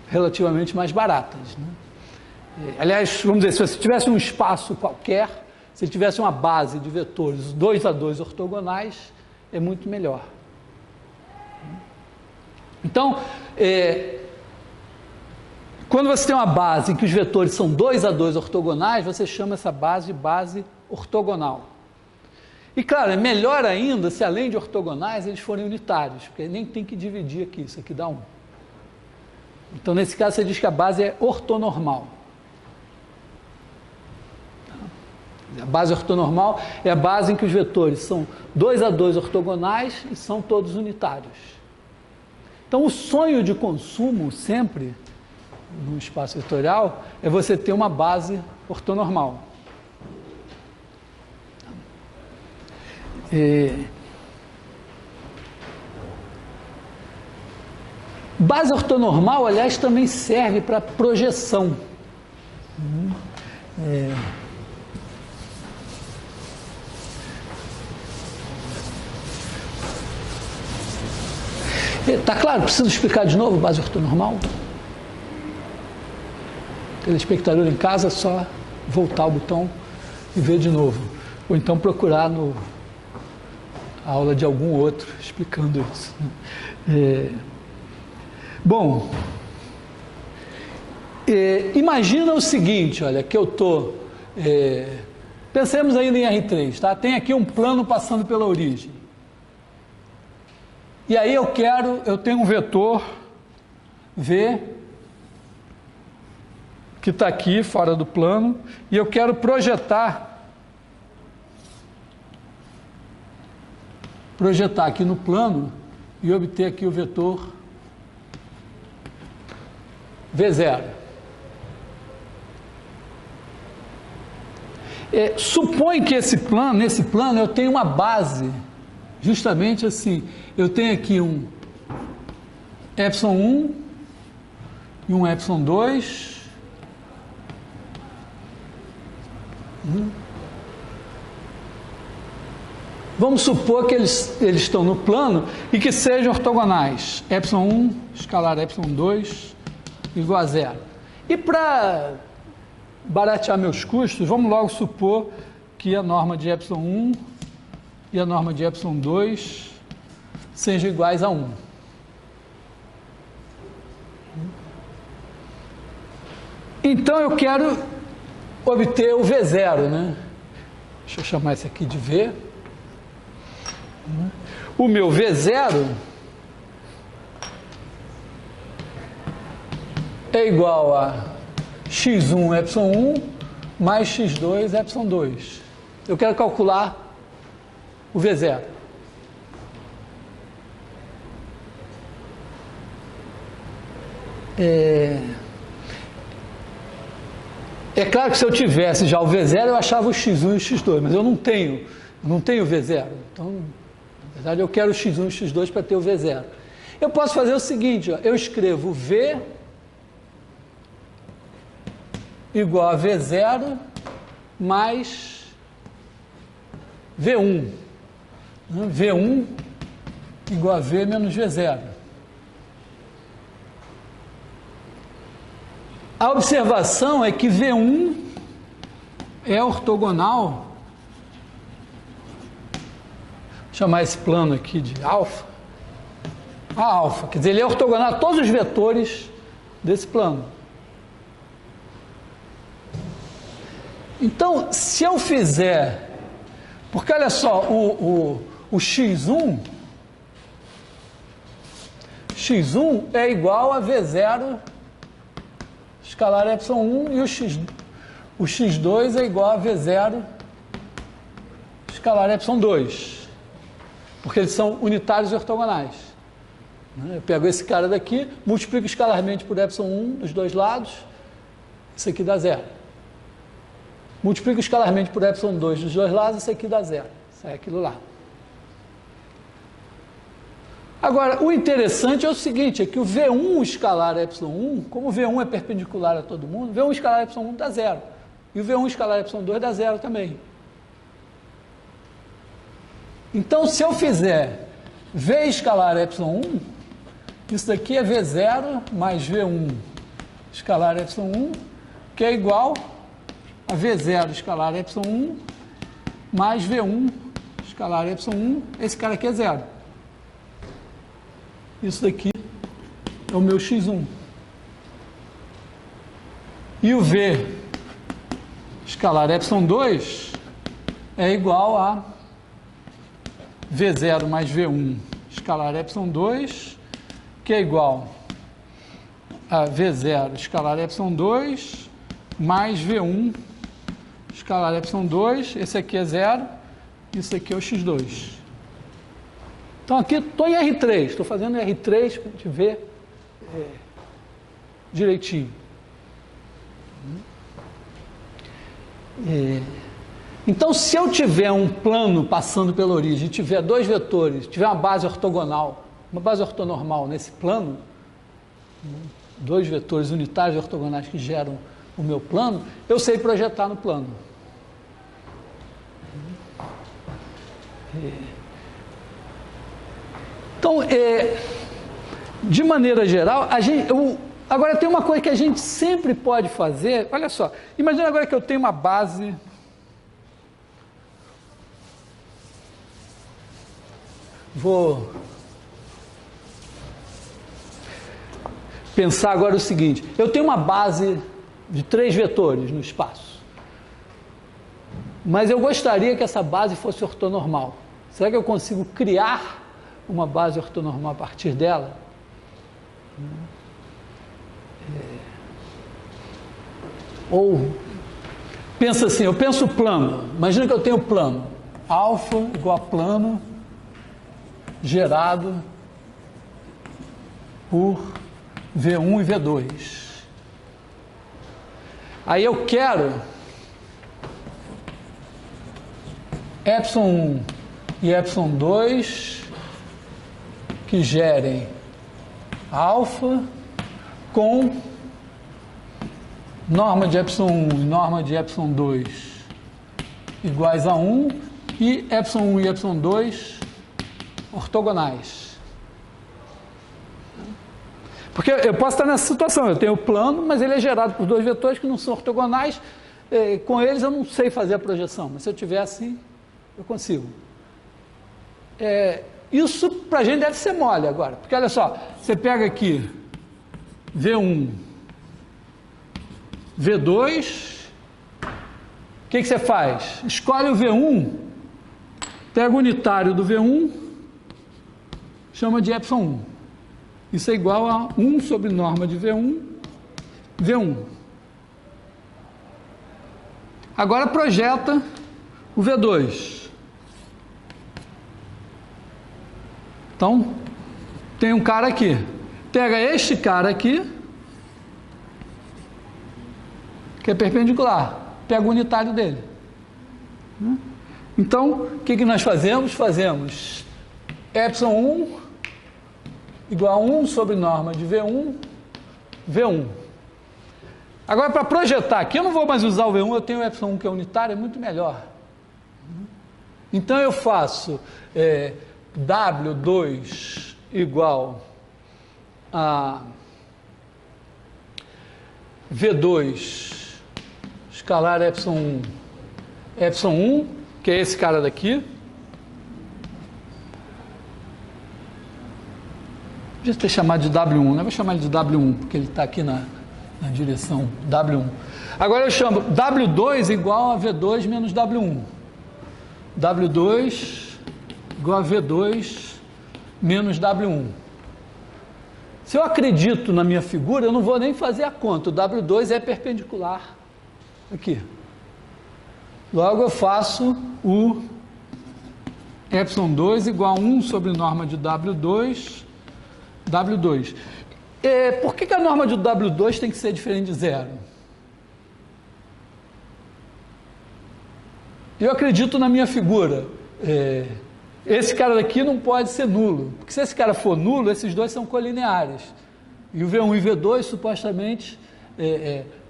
relativamente mais baratas, né? Aliás, vamos dizer, se você tivesse um espaço qualquer, se tivesse uma base de vetores 2 a 2 ortogonais, é muito melhor. Então, quando você tem uma base em que os vetores são 2 a 2 ortogonais, você chama essa base de base ortogonal. E claro, é melhor ainda se além de ortogonais eles forem unitários, porque nem tem que dividir aqui, isso aqui dá 1. Então, nesse caso, você diz que a base é ortonormal. A base ortonormal é a base em que os vetores são 2 a 2 ortogonais e são todos unitários. Então, o sonho de consumo sempre, no espaço vetorial, é você ter uma base ortonormal. Base ortonormal, aliás, também serve para projeção. Está claro? Preciso explicar de novo base ortonormal? Telespectador em casa, só voltar o botão e ver de novo. Ou então procurar a aula de algum outro explicando isso. Bom, imagina o seguinte, olha, que eu estou... pensemos ainda em R3, tá? Tem aqui um plano passando pela origem. E aí eu tenho um vetor V que está aqui fora do plano e eu quero projetar aqui no plano e obter aqui o vetor V0. Supõe que nesse plano eu tenho uma base, justamente assim, eu tenho aqui um ε1 e um ε2. Vamos supor que eles estão no plano e que sejam ortogonais. ε1 escalar ε2 igual a 0. E para baratear meus custos, vamos logo supor que a norma de ε1 e a norma de ε2 sejam iguais a 1. Então eu quero obter o V0, né? Deixa eu chamar esse aqui de V. O meu V0 é igual a x1 ε1 mais x2 ε2. Eu quero calcular o V0. É claro que se eu tivesse já o V0, eu achava o x1 e o x2, mas eu não tenho o V0. Então, na verdade, eu quero o x1 e o x2 para ter o V0. Eu posso fazer o seguinte, ó, eu escrevo V igual a V0 mais V1. V1 igual a V menos V0. A observação é que V1 é ortogonal, vou chamar esse plano aqui de alfa, a alfa, quer dizer, ele é ortogonal a todos os vetores desse plano. Então, se eu fizer, porque olha só, o x1 é igual a V0 escalar ε1 e o x2 é igual a V0 escalar ε2, porque eles são unitários e ortogonais. Eu pego esse cara daqui, multiplico escalarmente por ε1 dos dois lados, isso aqui dá zero. Multiplico escalarmente por ε2 dos dois lados, isso aqui dá zero. Isso é aquilo lá. Agora, o interessante é o seguinte, é que o V1 escalar ε1, como o V1 é perpendicular a todo mundo, V1 escalar ε1 dá zero. E o V1 escalar ε2 dá zero também. Então, se eu fizer V escalar ε1, isso daqui é V0 mais V1 escalar ε1, que é igual a V0 escalar ε1 mais V1 escalar ε1, esse cara aqui é zero. Isso daqui é o meu x1. E o V escalar ε2 é igual a V0 mais V1 escalar ε2, que é igual a V0 escalar ε2 mais V1 escalar ε2, esse aqui é zero, isso aqui é o x2. Então aqui estou em R3, estou fazendo R3 para a gente ver direitinho. Então, se eu tiver um plano passando pela origem, tiver dois vetores, tiver uma base ortogonal, uma base ortonormal nesse plano, dois vetores unitários e ortogonais que geram o meu plano, eu sei projetar no plano. Então, de maneira geral, agora tem uma coisa que a gente sempre pode fazer, olha só, imagina agora que eu tenho uma base, vou pensar agora o seguinte, eu tenho uma base de 3 vetores no espaço, mas eu gostaria que essa base fosse ortonormal. Será que eu consigo criar uma base ortonormal a partir dela? Ou pensa assim, eu penso plano, imagina que eu tenho plano, alfa igual a plano gerado por V1 e V2. Aí eu quero ε1 e ε2 que gerem alfa com norma de ε1 e norma de ε2 iguais a 1 e ε1 e ε2 ortogonais. Porque eu posso estar nessa situação, eu tenho o plano, mas ele é gerado por dois vetores que não são ortogonais, com eles eu não sei fazer a projeção, mas se eu tiver assim, eu consigo. Isso para a gente deve ser mole agora, porque olha só, você pega aqui V1, V2, o que você faz? Escolhe o V1, pega o unitário do V1, chama de ε1. Isso é igual a 1 sobre norma de V1, V1. Agora projeta o V2. Então, tem um cara aqui. Pega este cara aqui, que é perpendicular. Pega o unitário dele. Então, o que nós fazemos? Fazemos ε1 igual a 1 sobre norma de V1, V1. Agora, para projetar aqui, eu não vou mais usar o V1, eu tenho o ε1 que é unitário, é muito melhor. Então, eu faço W2 igual a V2 escalar epsilon 1, que é esse cara daqui. Podia ter chamado de W1, né? Vou chamar ele de W1, porque ele está aqui na direção W1. Agora eu chamo W2 igual a V2 menos W1. W2 igual a V2 menos W1. Se eu acredito na minha figura, eu não vou nem fazer a conta. O W2 é perpendicular aqui. Logo eu faço o epsilon2 igual a 1 sobre norma de W2. Por que a norma de W2 tem que ser diferente de zero? Eu acredito na minha figura. Esse cara daqui não pode ser nulo, porque se esse cara for nulo, esses dois são colineares. E o V1 e o V2 supostamente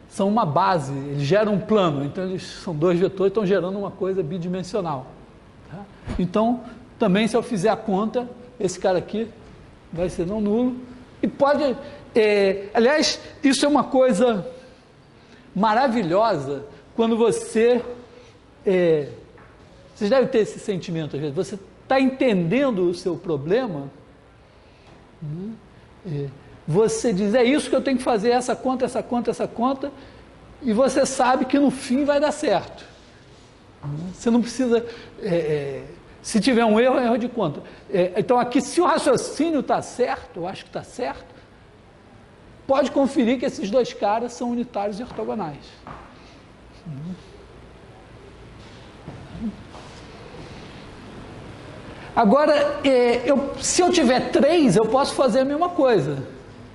são uma base, eles geram um plano, então eles são dois vetores, estão gerando uma coisa bidimensional. Tá? Então, também se eu fizer a conta, esse cara aqui vai ser não nulo. E pode... aliás, isso é uma coisa maravilhosa quando você... vocês devem ter esse sentimento às vezes. Você está entendendo o seu problema, você diz, é isso que eu tenho que fazer, essa conta, e você sabe que no fim vai dar certo. Você não precisa... se tiver um erro, é erro de conta. Então aqui, se o raciocínio está certo, eu acho que está certo, pode conferir que esses dois caras são unitários e ortogonais. Agora, se eu tiver 3, eu posso fazer a mesma coisa.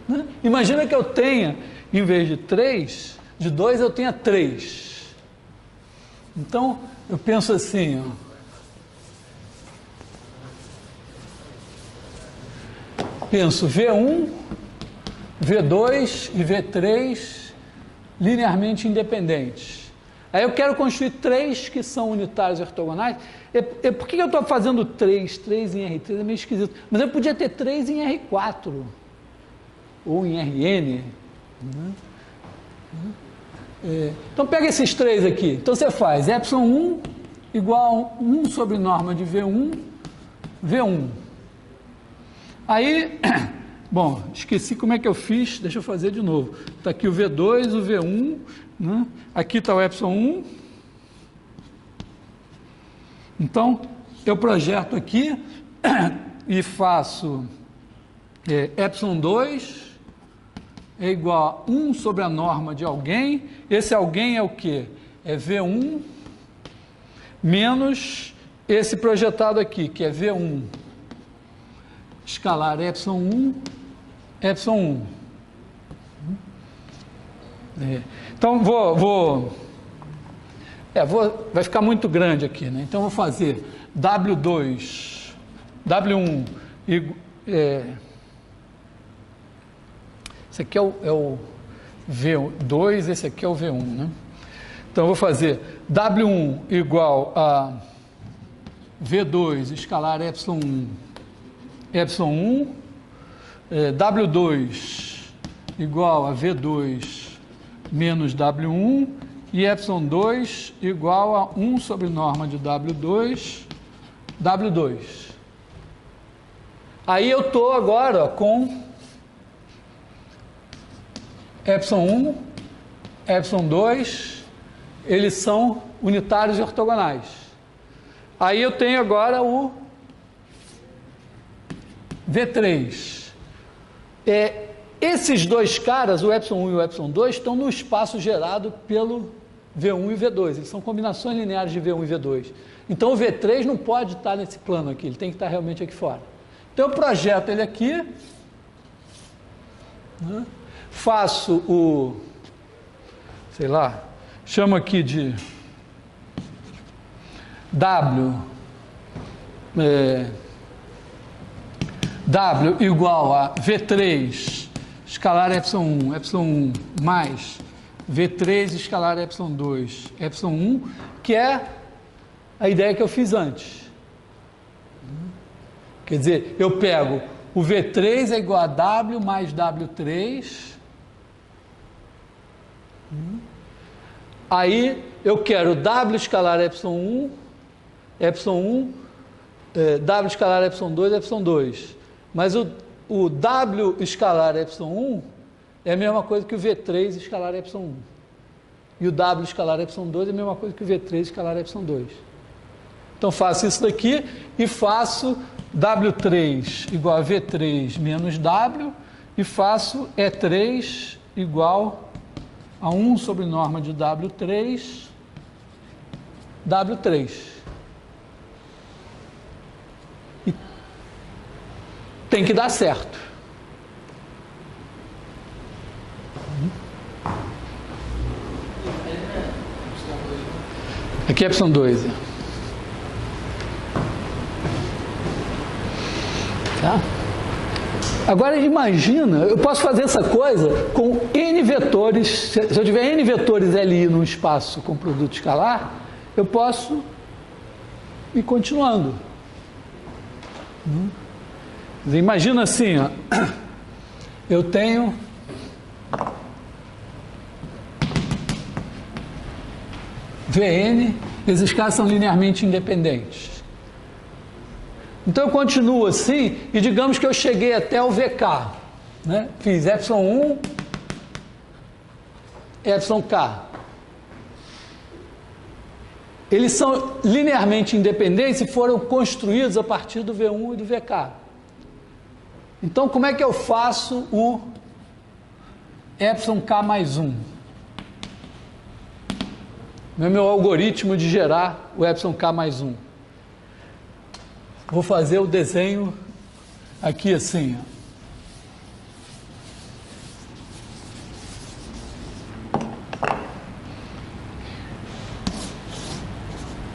Né? Imagina que eu tenha, em vez de 3, de 2 eu tenha 3. Então, eu penso assim, penso V1, V2 e V3 linearmente independentes. Aí eu quero construir 3 que são unitários e ortogonais. Por que eu estou fazendo 3 em R3? É meio esquisito. Mas eu podia ter 3 em R4. Ou em Rn. Então pega esses 3 aqui. Então você faz epsilon1 igual a 1 sobre norma de V1, V1. Aí, bom, esqueci como é que eu fiz. Deixa eu fazer de novo. Está aqui o V2, o V1. Né? Aqui está o epsilon1. Então, eu projeto aqui e faço epsilon2 é igual a 1 sobre a norma de alguém. Esse alguém é o quê? É V1 menos esse projetado aqui, que é V1 escalar epsilon1, epsilon1. Então, vai ficar muito grande aqui, né? Então, vou fazer W2, W1, esse aqui é o V2, esse aqui é o V1, né? Então, eu vou fazer W1 igual a V2 escalar epsilon1, epsilon1, W2 igual a V2 menos W1, e epsilon2 igual a 1 sobre norma de W2, W2. Aí eu estou agora com epsilon1, epsilon2, eles são unitários e ortogonais. Aí eu tenho agora o V3. Esses dois caras, o epsilon1 e o epsilon2, estão no espaço gerado pelo V1 e V2. Eles são combinações lineares de V1 e V2. Então o V3 não pode estar nesse plano aqui, ele tem que estar realmente aqui fora. Então eu projeto ele aqui, né? Faço o, sei lá, chamo aqui de W, W igual a V3 escalar epsilon1, epsilon1 mais V3 escalar epsilon2, epsilon1, que é a ideia que eu fiz antes. Quer dizer, eu pego o V3 é igual a W mais W3 Aí eu quero W escalar ε1, W escalar ε2, ε2. Mas o W escalar ε1 é a mesma coisa que o V3 escalar ε1. E o W escalar ε2 é a mesma coisa que o V3 escalar ε2. Então faço isso daqui e faço W3 igual a V3 menos W e faço E3 igual a 1 sobre norma de W3, W3. E tem que dar certo. Aqui é ε2. Tá? Agora imagina, eu posso fazer essa coisa com N vetores, se eu tiver N vetores LI num espaço com produto escalar, eu posso ir continuando. Imagina assim, ó, eu tenho Vn, esses caras são linearmente independentes. Então eu continuo assim e digamos que eu cheguei até o VK, né? Fiz ε1, εk. Eles são linearmente independentes e foram construídos a partir do V1 e do VK. Então como é que eu faço o εk mais 1? É o meu algoritmo de gerar o εk mais 1. Vou fazer o desenho aqui assim.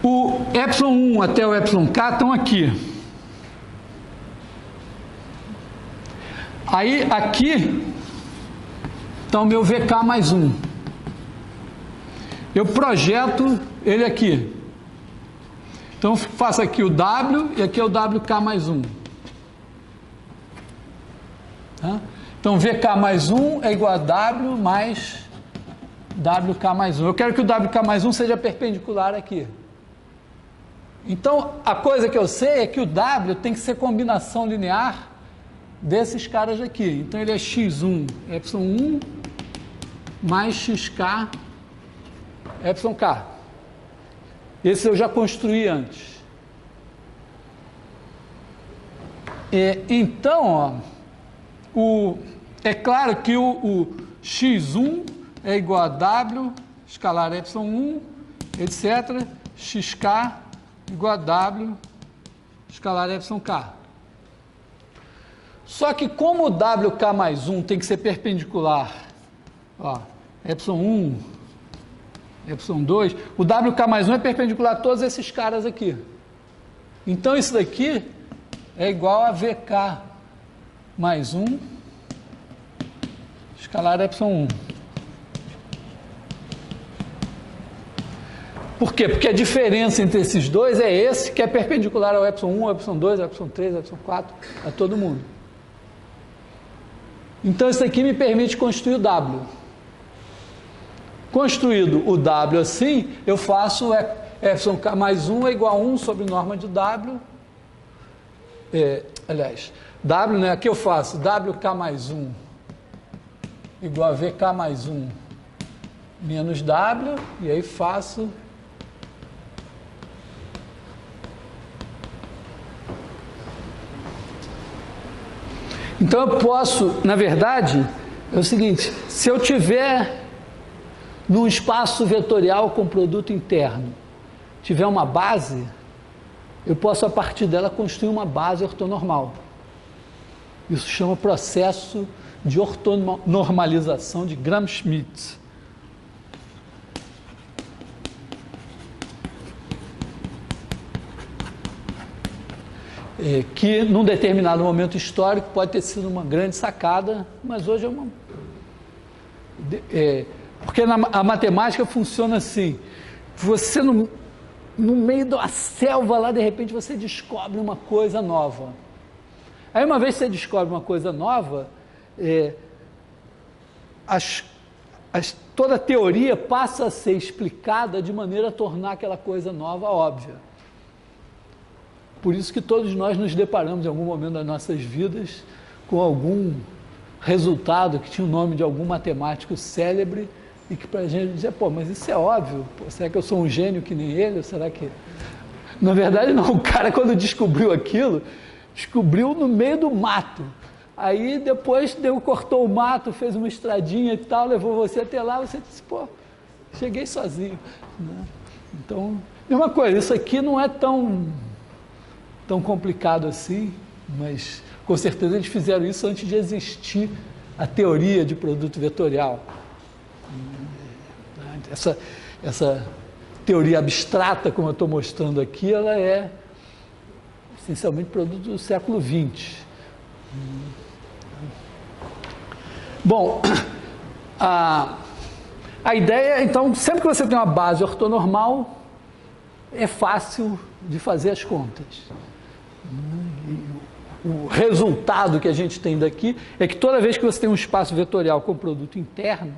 O ε1 até o εk estão aqui. Aí aqui está o meu VK mais 1. Eu projeto ele aqui. Então faço aqui o W e aqui é o WK mais 1. Tá? Então VK mais 1 é igual a W mais WK mais 1. Eu quero que o WK mais 1 seja perpendicular aqui. Então a coisa que eu sei é que o W tem que ser combinação linear desses caras aqui. Então ele é x1, ε1 mais xk, εk. Esse eu já construí antes. Então, ó, é claro que o x1 é igual a W escalar ε1, etc. xk igual a W escalar εk. Só que como o WK mais 1 tem que ser perpendicular, ó, ε1, ε2, o WK mais 1 é perpendicular a todos esses caras aqui. Então isso daqui é igual a VK mais 1 escalar ε1. Por quê? Porque a diferença entre esses dois é esse que é perpendicular ao ε1, ao ε2, ao ε3, ao ε4, a todo mundo. Então isso aqui me permite construir o W. Construído o W assim, eu faço εk mais 1 é igual a 1 sobre norma de W. W, né? Aqui eu faço WK mais 1 igual a VK mais 1 menos W, e aí faço então eu posso, na verdade, é o seguinte, se eu tiver num espaço vetorial com produto interno, tiver uma base, eu posso a partir dela construir uma base ortonormal. Isso chama processo de ortonormalização de Gram-Schmidt. Que num determinado momento histórico pode ter sido uma grande sacada, mas hoje é uma... porque a matemática funciona assim, você no meio da selva lá, de repente você descobre uma coisa nova. Aí uma vez que você descobre uma coisa nova, toda a teoria passa a ser explicada de maneira a tornar aquela coisa nova óbvia. Por isso que todos nós nos deparamos em algum momento das nossas vidas com algum resultado que tinha o nome de algum matemático célebre e que para a gente dizia, pô, mas isso é óbvio, pô, será que eu sou um gênio que nem ele? Ou será que... Na verdade não, o cara quando descobriu aquilo, descobriu no meio do mato. Aí depois cortou o mato, fez uma estradinha e tal, levou você até lá, você disse, pô, cheguei sozinho. Né? Então, mesma coisa, isso aqui não é tão complicado assim, mas com certeza eles fizeram isso antes de existir a teoria de produto vetorial. Essa teoria abstrata, como eu estou mostrando aqui, ela é essencialmente produto do século XX. Bom, a ideia, então, sempre que você tem uma base ortonormal, é fácil de fazer as contas. O resultado que a gente tem daqui é que toda vez que você tem um espaço vetorial com produto interno,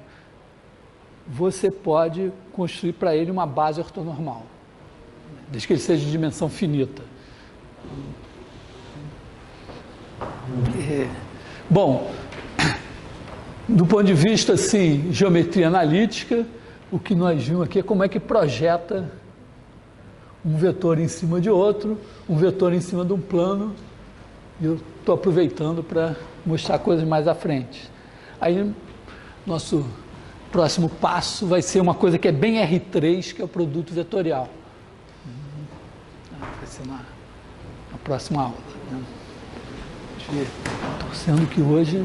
você pode construir para ele uma base ortonormal, desde que ele seja de dimensão finita. Bom, do ponto de vista assim, geometria analítica, o que nós vimos aqui é como é que projeta um vetor em cima de outro, um vetor em cima de um plano, e eu estou aproveitando para mostrar coisas mais à frente. Aí, nosso próximo passo vai ser uma coisa que é bem R3, que é o produto vetorial. Vai ser na próxima aula. Né? Torcendo que hoje,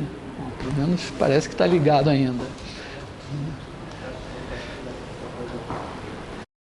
pelo menos parece que está ligado ainda.